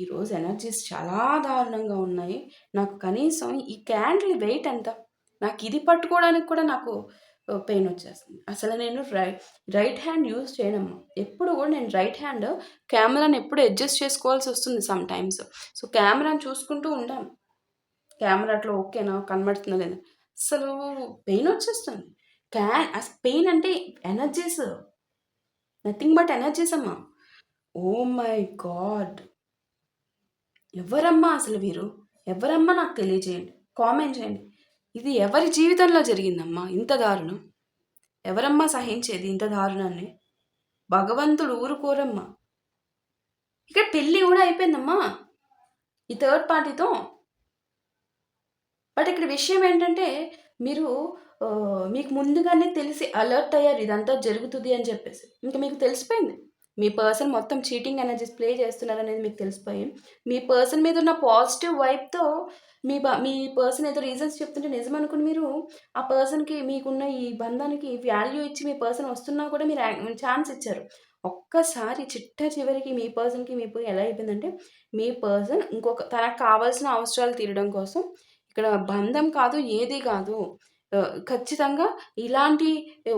ఈరోజు ఎనర్జీస్ చాలా దారుణంగా ఉన్నాయి. నాకు కనీసం ఈ క్యాండిల్ వెయిట్ ఎంత, నాకు ఇది పట్టుకోవడానికి కూడా నాకు పెయిన్ వచ్చేస్తుంది. అసలు నేను రైట్ హ్యాండ్ యూజ్ చేయనమ్మా. ఎప్పుడు కూడా నేను రైట్ హ్యాండ్ కెమెరాని ఎప్పుడు అడ్జస్ట్ చేసుకోవాల్సి వస్తుంది సమ్ టైమ్స్. సో కెమెరాని చూసుకుంటూ ఉంటాను. కెమెరా అట్లా ఓకేనా, కనబడుతుందా లేదా, అసలు పెయిన్ వచ్చేస్తుంది. పెయిన్ అంటే ఎనర్జీస్, నథింగ్ బట్ ఎనర్జీస్ అమ్మా. ఓ మై గాడ్, ఎవరమ్మా అసలు వీరు, ఎవరమ్మా నాకు తెలియజేయండి, కామెంట్ చేయండి. ఇది ఎవరి జీవితంలో జరిగిందమ్మా ఇంత దారుణం? ఎవరమ్మా సహించేది ఇంత దారుణాన్ని? భగవంతుడు ఊరుకోరమ్మా. ఇక్కడ పెళ్ళి కూడా అయిపోయిందమ్మా ఈ థర్డ్ పార్టీతో. బట్ ఇక్కడ విషయం ఏంటంటే మీరు మీకు ముందుగానే తెలిసి అలర్ట్ అయ్యారు ఇదంతా జరుగుతుంది అని చెప్పేసి. ఇంకా మీకు తెలిసిపోయింది మీ పర్సన్ మొత్తం చీటింగ్ ఎనర్జీస్ ప్లే చేస్తున్నారు అనేది మీకు తెలిసిపోయి, మీ పర్సన్ మీద ఉన్న పాజిటివ్ వైబ్తో మీ పర్సన్ ఏదో రీజన్స్ చెప్తుంటే నిజం అనుకుని మీరు ఆ పర్సన్కి మీకున్న ఈ బంధానికి వాల్యూ ఇచ్చి మీ పర్సన్ వస్తున్నా కూడా మీరు ఛాన్స్ ఇచ్చారు. ఒక్కసారి చిట్ట చివరికి మీ పర్సన్కి మీకు ఎలా అయిపోయిందంటే, మీ పర్సన్ ఇంకొక తనకు కావాల్సిన అవసరాలు తీరడం కోసం ఇక్కడ బంధం కాదు, ఏది కాదు, ఖచ్చితంగా ఇలాంటి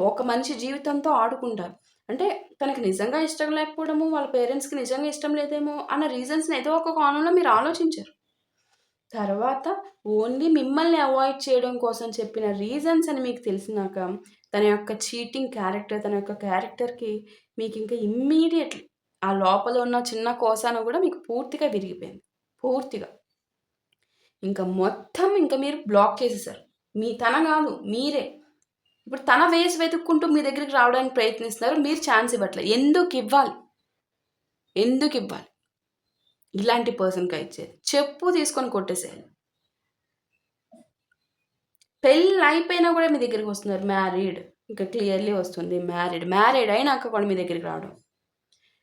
ఒక మనిషి జీవితంతో ఆడుకుంటారు. అంటే తనకి నిజంగా ఇష్టం లేకపోవడము, వాళ్ళ పేరెంట్స్కి నిజంగా ఇష్టం లేదేమో అన్న రీజన్స్ని ఏదో ఒక కోణంలో మీరు ఆలోచించారు. తర్వాత ఓన్లీ మిమ్మల్ని అవాయిడ్ చేయడం కోసం చెప్పిన రీజన్స్ అని మీకు తెలిసినాక తన యొక్క చీటింగ్ క్యారెక్టర్, తన యొక్క క్యారెక్టర్కి మీకు ఇంకా ఇమ్మీడియట్లీ ఆ లోపల ఉన్న చిన్న కోసాన కూడా మీకు పూర్తిగా విరిగిపోయింది. పూర్తిగా ఇంకా మొత్తం ఇంకా మీరు బ్లాక్ చేసేసారు. తన కాదు, మీరే ఇప్పుడు తన వేసి వెతుక్కుంటూ మీ దగ్గరికి రావడానికి ప్రయత్నిస్తున్నారు. మీరు ఛాన్స్ ఇవ్వట్లేదు. ఎందుకు ఇవ్వాలి? ఇలాంటి పర్సన్కి ఇచ్చేది చెప్పు తీసుకొని కొట్టేసేయాలి. పెళ్ళి అయిపోయినా కూడా మీ దగ్గరికి వస్తున్నారు. మ్యారీడ్, ఇంకా క్లియర్లీ వస్తుంది మ్యారీడ్ అయినాక కూడా మీ దగ్గరికి రావడం.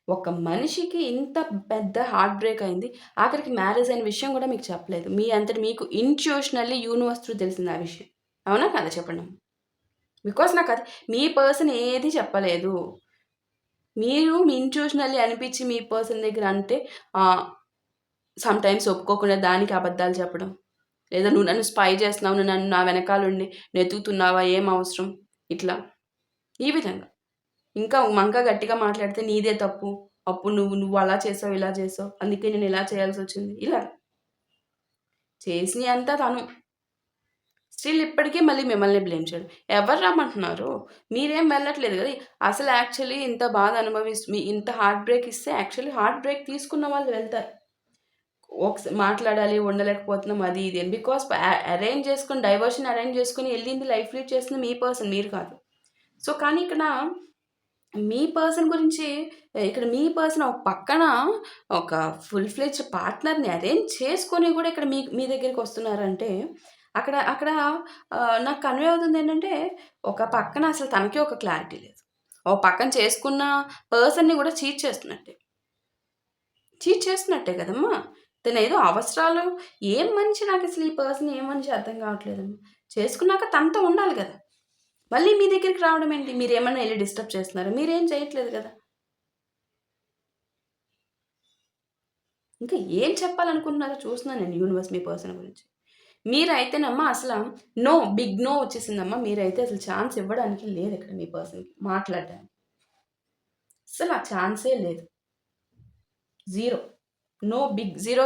ఒక మనిషికి ఇంత పెద్ద హార్ట్ బ్రేక్ అయింది, ఆఖరికి మ్యారేజ్ అయిన విషయం కూడా మీకు చెప్పలేదు. మీ అంతటి మీకు ఇంట్యూషనల్లీ యూనివర్స్ త్రూ తెలిసింది ఆ విషయం. అవునా కదా చెప్పండి. బికాస్ నాకు అది మీ పర్సన్ ఏది చెప్పలేదు. మీరు మీ ఇంట్యూషనల్లీ అనిపించి మీ పర్సన్ దగ్గర అంటే సమ్ టైమ్స్ ఒప్పుకోకుండా దానికి అబద్ధాలు చెప్పడం, లేదా నువ్వు నన్ను స్పై చేస్తున్నావు, నువ్వు నన్ను నా వెనకాలండి నెతుకుతున్నావా, ఏం అవసరం, ఇట్లా ఈ విధంగా ఇంకా గట్టిగా మాట్లాడితే నీదే తప్పు, అప్పుడు నువ్వు అలా చేసావు, ఇలా చేసావు, అందుకే నేను ఇలా చేయాల్సి వచ్చింది, ఇలా చేసి అంతా తను స్టిల్ ఇప్పటికీ మళ్ళీ మిమ్మల్ని బ్లేమ్ చేయడం. ఎవరు రమ్మంటున్నారు? మీరేం వెళ్ళట్లేదు కదా. అసలు యాక్చువల్లీ ఇంత బాధ ఇంత హార్ట్ బ్రేక్ ఇస్తే యాక్చువల్లీ హార్ట్ బ్రేక్ తీసుకున్న వాళ్ళు వెళ్తారు. ఒకసారి మాట్లాడాలి, ఉండలేకపోతున్నాం అది ఇది అని. బికాస్ డైవర్షన్ అరేంజ్ చేసుకుని వెళ్ళింది, లైఫ్ లీడ్ చేస్తుంది మీ పర్సన్, మీరు కాదు. సో కానీ ఇక్కడ మీ పర్సన్ గురించి, ఇక్కడ మీ పర్సన్ ఒక పక్కన ఒక ఫుల్ ఫ్లెడ్జ్ పార్ట్నర్ని అరేంజ్ చేసుకొని కూడా ఇక్కడ మీ దగ్గరికి వస్తున్నారంటే అక్కడ నాకు కన్వే అవుతుంది ఏంటంటే, ఒక పక్కన అసలు తనకి ఒక క్లారిటీ లేదు, ఒక పక్కన చేసుకున్న పర్సన్ని కూడా చీట్ చేస్తున్నట్టే కదమ్మా. తను ఏదో అవసరాలు, ఏం మనిషి, నాకు అసలు ఈ పర్సన్ ఏం మనిషి అర్థం కావట్లేదమ్మా. చేసుకున్నాక తనతో ఉండాలి కదా, మళ్ళీ మీ దగ్గరికి రావడం ఏంటి? మీరేమన్నా వెళ్ళి డిస్టర్బ్ చేస్తున్నారా? మీరేం చేయట్లేదు కదా. ఇంకా ఏం చెప్పాలనుకుంటున్నారో చూస్తున్నాను నేను యూనివర్స్ మీ పర్సన్ గురించి. మీరైతేనమ్మా అసలు బిగ్ నో వచ్చేసిందమ్మా. మీరైతే అసలు ఛాన్స్ ఇవ్వడానికి లేదు ఇక్కడ మీ పర్సన్కి మాట్లాడడానికి. అసలు ఆ ఛాన్సే లేదు. జీరో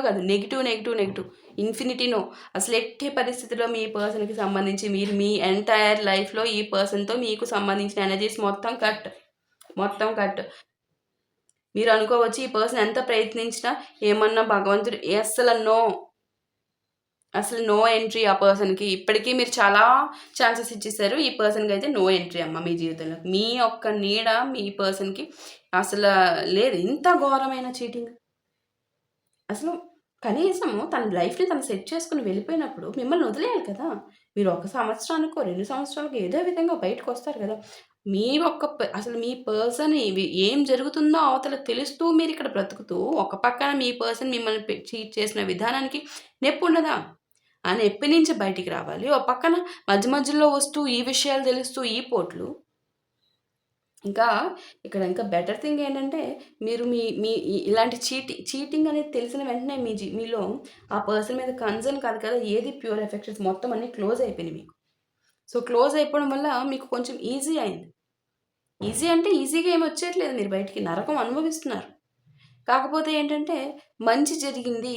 కాదు, నెగిటివ్, ఇన్ఫినిటీ నో. అసలు ఎట్టి పరిస్థితిలో మీ పర్సన్కి సంబంధించి మీరు మీ ఎంటైర్ లైఫ్లో ఈ పర్సన్తో మీకు సంబంధించిన ఎనర్జీస్ మొత్తం కట్. మీరు అనుకోవచ్చు ఈ పర్సన్ ఎంత ప్రయత్నించినా ఏమన్నా భగవంతుడు అసలు నో ఎంట్రీ ఆ పర్సన్కి. ఇప్పటికీ మీరు చాలా ఛాన్సెస్ ఇచ్చేసారు, ఈ పర్సన్కి అయితే నో ఎంట్రీ అమ్మ మీ జీవితంలో. మీ ఒక్క నీడ మీ పర్సన్కి అసలు లేదు. ఇంత ఘోరమైన చీటింగ్ అసలు కనీసము తన లైఫ్ని తను సెట్ చేసుకుని వెళ్ళిపోయినప్పుడు మిమ్మల్ని వదిలేయాలి కదా. మీరు 1 సంవత్సరానికో, 2 సంవత్సరాలకో ఏదో విధంగా బయటకొస్తారు గదా! మీ ఒక్క అసలు మీ పర్సన్ ఏం జరుగుతుందో అవతల తెలుస్తూ మీరిక్కడ బ్రతుకుతూ, ఒక పక్కన మీ పర్సన్ మిమ్మల్ని చీట్ చేసిన విధానానికి నొప్పుండదా? ఆ నొప్పి నుంచి బయటికి రావాలి. ఓ పక్కన మధ్య మధ్యలో వస్తూ ఈ విషయాలు తెలుస్తూ ఈ పోట్లు. ఇంకా ఇక్కడ ఇంకా బెటర్ థింగ్ ఏంటంటే, మీరు మీ మీ ఇలాంటి చీటింగ్ అనేది తెలిసిన వెంటనే మీలో ఆ పర్సన్ మీద కన్సర్న్ కాదు కదా! ఏది ప్యూర్ ఎఫెక్షన్స్ మొత్తం అన్నీ క్లోజ్ అయిపోయినాయి మీకు. సో, క్లోజ్ అయిపోవడం వల్ల మీకు కొంచెం ఈజీ అయింది. ఈజీ అంటే ఈజీగా ఏమి వచ్చేయట్లేదు మీరు బయటికి. నరకం అనుభవిస్తున్నారు. కాకపోతే ఏంటంటే, మంచి జరిగింది.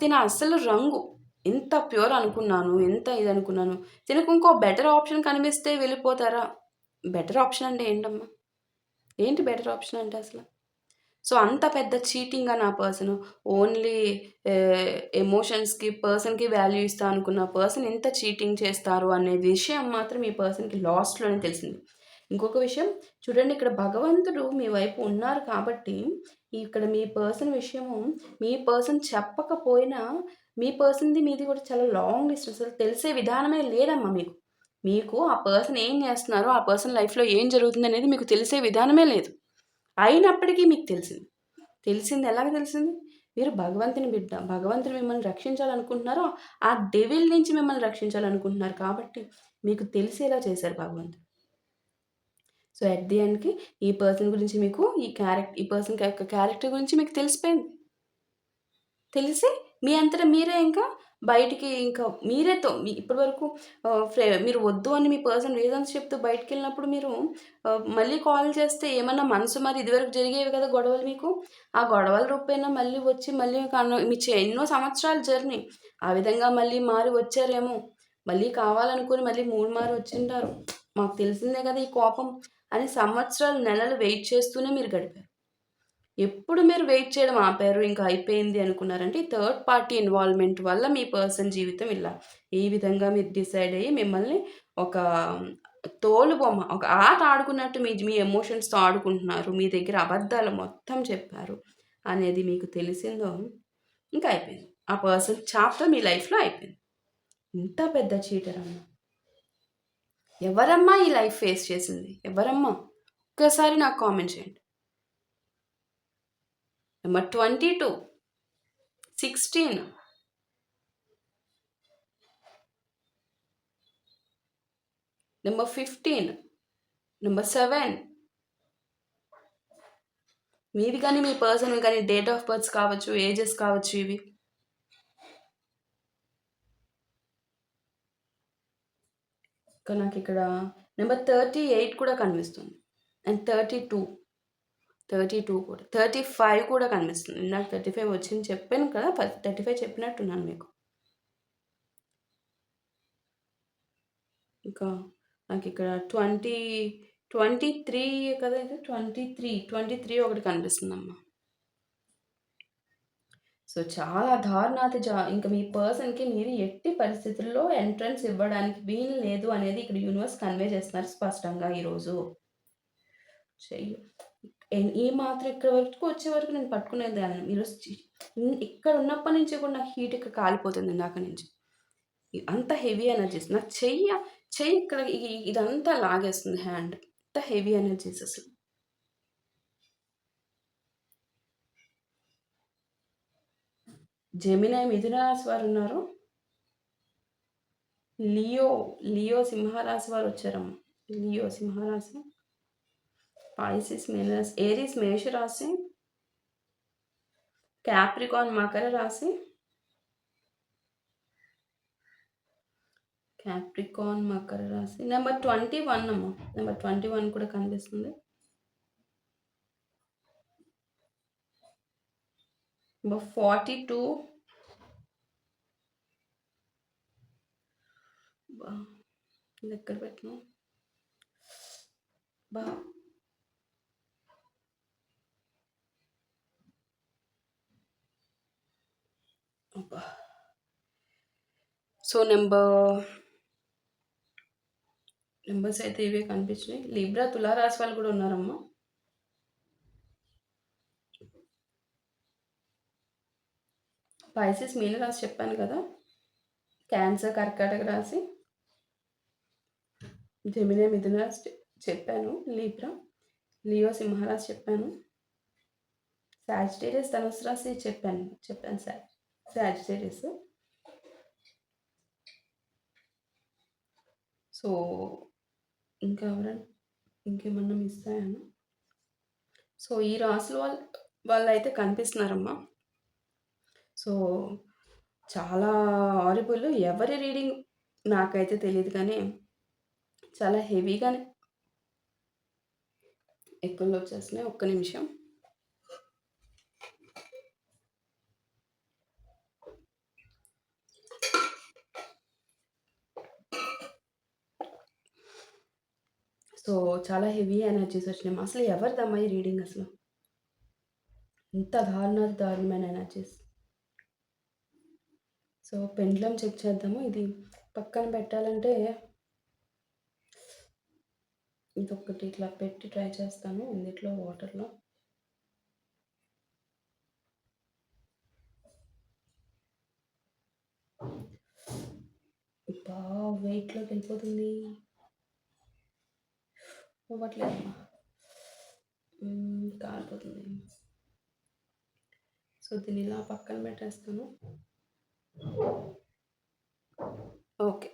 తిన అస్సలు రంగు ఎంత ప్యూర్ అనుకున్నాను, ఎంత ఇదనుకున్నాను. తినకు ఇంకో బెటర్ ఆప్షన్ కనిపిస్తే వెళ్ళిపోతారా? బెటర్ ఆప్షన్ అంటే ఏంటమ్మా? ఏంటి బెటర్ ఆప్షన్ అంటే అసల? సో, అంత పెద్ద చీటింగా నా పర్సను. ఓన్లీ ఎమోషన్స్‌కి, పర్సన్‌కి వాల్యూ ఇస్తా అనుకున్న పర్సన్ ఇంత చీటింగ్ చేస్తారు అనే విషయం మాత్రం ఈ పర్సన్‌కి లాస్ట్‌లోనే తెలిసింది. ఇంకొక విషయం చూడండి, ఇక్కడ భగవంతుడు మీ వైపు ఉన్నారు కాబట్టి, ఇక్కడ మీ పర్సన్ విషయము మీ పర్సన్ చెప్పకపోయినా, మీ పర్సన్‌ది మీది కూడా చాలా లాంగ్ డిస్టెన్స్. అసలు తెలిసే విధానమే లేదమ్మా మీకు. మీకు ఆ పర్సన్ ఏం చేస్తున్నారో, ఆ పర్సన్ లైఫ్‌లో ఏం జరుగుతుందనేది మీకు తెలిసే విధానమే లేదు. అయినప్పటికీ మీకు తెలిసింది. తెలిసింది ఎలాగ తెలిసింది? మీరు భగవంతుని బిడ్డ. భగవంతుడు మిమ్మల్ని రక్షించాలనుకుంటున్నారో, ఆ డెవిల్ నుంచి మిమ్మల్ని రక్షించాలనుకుంటున్నారు కాబట్టి, మీకు తెలిసేలా చేశారు భగవంతుడు. సో, ఎట్ ది ఎండ్‌కి ఈ పర్సన్ గురించి మీకు ఈ పర్సన్ యొక్క క్యారెక్టర్ గురించి మీకు తెలిసిపోయింది. తెలిసి మీ అంతట మీరే ఇంకా బయటికి ఇంకా ఇప్పటి వరకు మీరు వద్దు అని మీ పర్సన్ రీజన్స్ చెప్తూ బయటికెళ్ళినప్పుడు మీరు మళ్ళీ కాల్ చేస్తే ఏమన్నా మనసు మరి ఇదివరకు జరిగేవి కదా గొడవలు మీకు. ఆ గొడవల రూపేణా మళ్ళీ వచ్చి మళ్ళీ మీ ఎన్నో సంవత్సరాల జర్నీ. ఆ విధంగా మళ్ళీ మారి వచ్చారేమో. మళ్ళీ కావాలనుకుని మళ్ళీ మూడు మారి వచ్చుంటారు. మాకు తెలిసిందే కదా ఈ కోపం అని సంవత్సరాలు, నెలలు వెయిట్ చేస్తూనే మీరు గడిపారు. ఎప్పుడు మీరు వెయిట్ చేయడం ఆపారు, ఇంకా అయిపోయింది అనుకున్నారంటే, ఈ థర్డ్ పార్టీ ఇన్వాల్వ్‌మెంట్ వల్ల మీ పర్సన్ జీవితం ఇలా ఈ విధంగా మీరు డిసైడ్ అయ్యి మిమ్మల్ని ఒక తోలుబొమ్మ, ఒక ఆట ఆడుకున్నట్టు మీ మీ ఎమోషన్స్‌తో ఆడుకుంటున్నారు. మీ దగ్గర అబద్ధాలు మొత్తం చెప్పారు అనేది మీకు తెలిసిందో ఇంకా అయిపోయింది. ఆ పర్సన్ చాప్టర్ మీ లైఫ్‌లో అయిపోయింది. ఇంత పెద్ద చీటర్ అమ్మ. ఎవరమ్మా ఈ లైఫ్ ఫేస్ చేసింది? ఎవరమ్మా? ఒక్కసారి నాకు కామెంట్ చేయండి. నెంబర్ 22, 16, నెంబర్ 15, నెంబర్ 7 మీది కానీ మీ పర్సన్ కానీ డేట్ ఆఫ్ బర్త్స్ కావచ్చు, ఏజెస్ కావచ్చు ఇవి. ఇంకా నాకు ఇక్కడ నెంబర్ 38 కూడా కనిపిస్తుంది. అండ్ 32 కూడా 35 కూడా కనిపిస్తుంది. ఇందాక 35 వచ్చింది చెప్పాను కదా! 35 చెప్పినట్టున్నాను మీకు. ఇంకా నాకు ఇక్కడ 23 కదా ఇది 23 ఒకటి కనిపిస్తుందమ్మా. సో, చాలా దారుణాతి ఇంక మీ పర్సన్‌కి మీరు ఎట్టి పరిస్థితుల్లో ఎంట్రన్స్ ఇవ్వడానికి వీలు లేదు అనేది ఇక్కడ యూనివర్స్ కన్వే చేస్తున్నారు స్పష్టంగా ఈరోజు. చెయ్యు. ఈ మాత్రం ఇక్కడి వరకు వచ్చే వరకు నేను పట్టుకునేదాన్ని. ఈరోజు ఇక్కడ ఉన్నప్పటి నుంచి కూడా నాకు హీట్ ఇక్కడ కాలిపోతుంది ఇందాక నుంచి. అంత హెవీ ఎనర్జీస్. నాకు చెయ్యి ఇక్కడ ఇదంతా లాగేస్తుంది హ్యాండ్. అంత హెవీ ఎనర్జీస్ అసలు. జెమినై మిథున రాశి వారున్నారు. లియో సింహరాశి వారు వచ్చారమ్మ. లియో సింహరాశి. పాయిసిస్ మీనరాశి. ఏరీస్ మేషరాశి. క్యాప్రికాన్ మకర రాశి. క్యాప్రికాన్ మకర రాశి. నెంబర్ 21 అమ్మ. నెంబర్ 21 కూడా కనిపిస్తుంది. నెంబర్ 42. ఎక్కడ పెట్టినా బా సో నెంబర్స్ అయితే ఇవే కనిపించినాయి. లిబ్రా తులారాశి వాళ్ళు కూడా ఉన్నారమ్మా. పైసెస్ మీన రాశి చెప్పాను కదా. క్యాన్సర్ కర్కాటక రాశి. జెమినీ మిథున రాశి చెప్పాను. లీబ్రా, లియో సింహరాశి చెప్పాను. సాజిటేరియస్ ధనుసు రాశి చెప్పాను సాజిటేరియస్. సో ఇంకా ఎవరైనా ఇంకేమన్నా మిస్ అయ్యాను. సో ఈ రాశుల వాళ్ళైతే కనిపిస్తున్నారమ్మా. సో చాలా హారిబుల్. ఎవరి రీడింగ్ నాకైతే తెలీదు కానీ చాలా హెవీగానే ఎక్కువలో వచ్చేస్తున్నాయి. ఒక్క నిమిషం. సో చాలా హెవీ ఎనర్జీస్ వచ్చినాయి. అసలు ఎవరిదమ్మా ఈ రీడింగ్ అసలు? ఇంత దారుణమైన ఎనర్జీస్. సో పెండ్లం చెక్ చేద్దాము. ఇది పక్కన పెట్టాలంటే ఇదొకటి ఇట్లా పెట్టి ట్రై చేస్తాను ఇందులో వాటర్లో. వెయిట్లోకి వెళ్ళిపోతుంది. అవ్వట్లేదమ్మా, కాలిపోతుంది. సో దీన్ని ఇలా పక్కన పెట్టేస్తాను. ఓకే,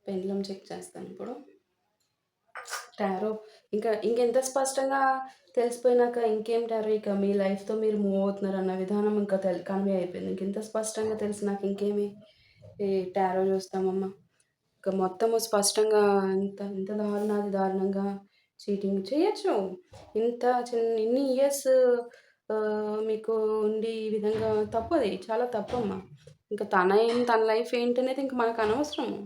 పెండ్లం చెక్ చేస్తాను ఇప్పుడు. టారో ఇంకెంత స్పష్టంగా తెలిసిపోయినాక ఇంకేం టారో, ఇక మీ లైఫ్తో మీరు మూవ్ అవుతున్నారు అన్న విధానం ఇంకా కన్వే అయిపోయింది. ఇంకెంత స్పష్టంగా తెలిసినాక ఇంకేమి ఈ టారో చూస్తామమ్మా. ఇక మొత్తము స్పష్టంగా ఇంత దారుణంగా చీటింగ్ చేయొచ్చు. ఇన్ని ఇయర్స్ మీకు ఉండి ఈ విధంగా తప్పది, చాలా తప్పమ్మా. ఇంకా తన లైఫ్ ఏంటనేది ఇంక మనకు అనవసరము.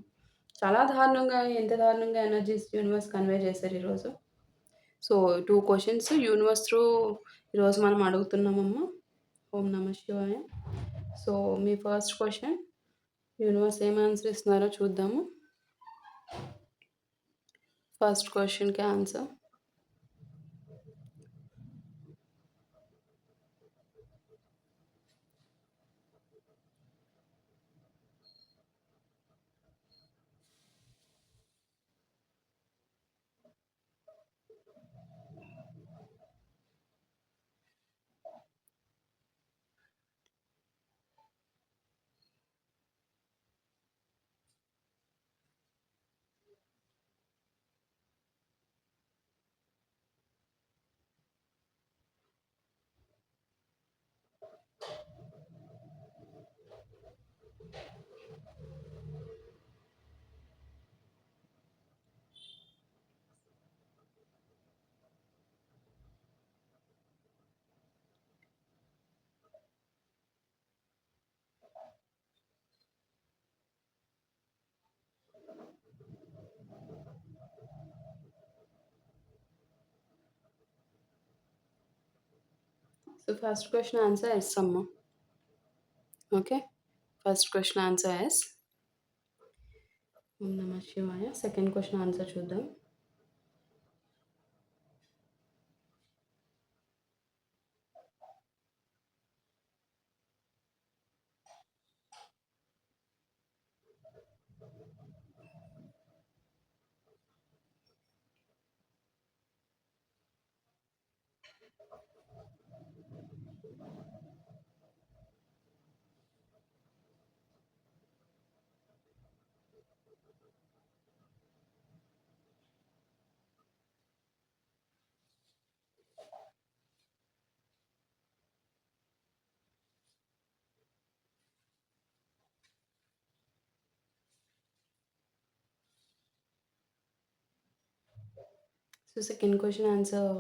చాలా దారుణంగా, ఎంత దారుణంగా ఎనర్జీస్ యూనివర్స్ కన్వే చేశారు ఈరోజు. సో 2 క్వశ్చన్స్ యూనివర్స్ త్రూ ఈరోజు మనం అడుగుతున్నామమ్మా. ఓం నమ శివాయ. సో మీ ఫస్ట్ క్వశ్చన్ యూనివర్స్ ఏం ఆన్సర్ ఇస్తున్నారో చూద్దాము. ఫస్ట్ క్వశ్చన్కి answer So first question answer is Amma. Okay. First question answer is Om Namah Shivaya. Second question answer చూద్దాం. So second question answer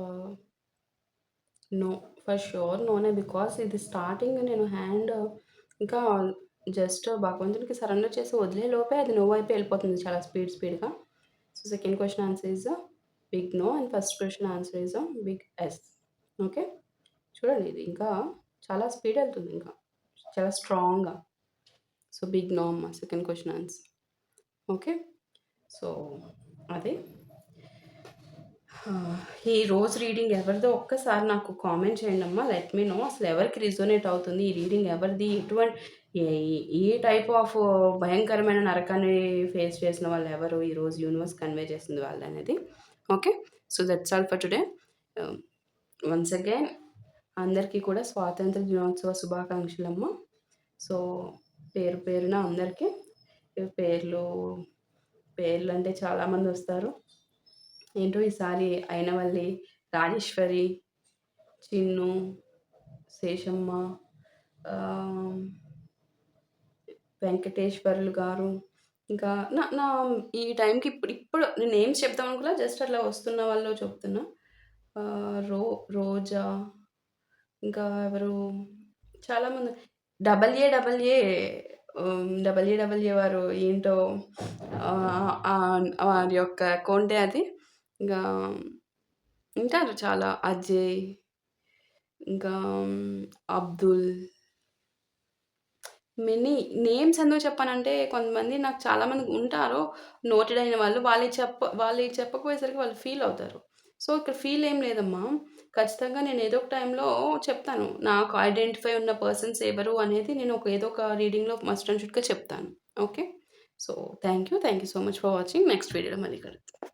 no, for sure నోనే. Because ఇది starting నేను hand ఇంకా just భగవంతునికి surrender చేసి వదిలే లోపే అది నో వైపు వెళ్ళిపోతుంది చాలా స్పీడ్గా. So second question answer is big no and first question answer is big yes. Okay, చూడండి ఇది ఇంకా చాలా స్పీడ్ వెళ్తుంది, ఇంకా చాలా స్ట్రాంగ్గా. సో బిగ్ నో అమ్మ second question answer. Okay, so అదే ఈ రోజు రీడింగ్ ఎవరిదో ఒక్కసారి నాకు కామెంట్ చేయండి అమ్మా. లెట్ మీ నో అసలు ఎవరికి రిజోనేట్ అవుతుంది ఈ రీడింగ్, ఎవరిది, ఏ ఈ టైప్ ఆఫ్ భయంకరమైన నరకాన్ని ఫేస్ చేసిన వాళ్ళెవరు, ఈరోజు యూనివర్స్ కన్వే చేసింది వాళ్ళనేది. Okay. So, that's all for today. Once again అందరికీ కూడా స్వాతంత్ర దినోత్సవ శుభాకాంక్షలమ్మ. సో, పేరు పేరున అందరికీ పేర్లు పేర్లంటే చాలామందొస్తారు. ఏంటో ఈసారి అయినవల్లి, రాజేశ్వరి, చిన్ను, శేషమ్మ, ఆహ్, వెంకటేశ్వర్లు గారు, ఇంకా నా నా ఈ టైంకి ఇప్పుడు నేను నేమ్స్ చెప్దాం అనుకోలే. జస్ట్ అట్లా వస్తున్న వాళ్ళు చెప్తున్నా. రోజా, ఇంకా ఎవరు చాలామంది డబల్‌ఏ డబల్‌ఏ వారు ఏంటో వారి యొక్క అకౌంటే అది. ఇంకా ఉంటారు చాలా. అజయ్, ఇంకా అబ్దుల్, మెనీ నేమ్స్ ఎందుకు చెప్పానంటే కొంతమంది నాకు చాలామంది ఉంటారు నోటెడ్ అయిన వాళ్ళు. వాళ్ళయి చెప్పకపోయేసరికి వాళ్ళు ఫీల్ అవుతారు. సో, ఇక్కడ ఫీల్ ఏం లేదమ్మా. ఖచ్చితంగా నేను ఏదో ఒక టైంలో చెప్తాను. నాకు ఐడెంటిఫై ఉన్న పర్సన్స్ ఎవరు అనేది నేను ఏదో ఒక రీడింగ్‌లో మస్ట్ అండ్ షుడ్‌గా చెప్తాను. Okay. So, thank you so much for watching. Next వీడియోలో మళ్ళీ కలుద్దాం.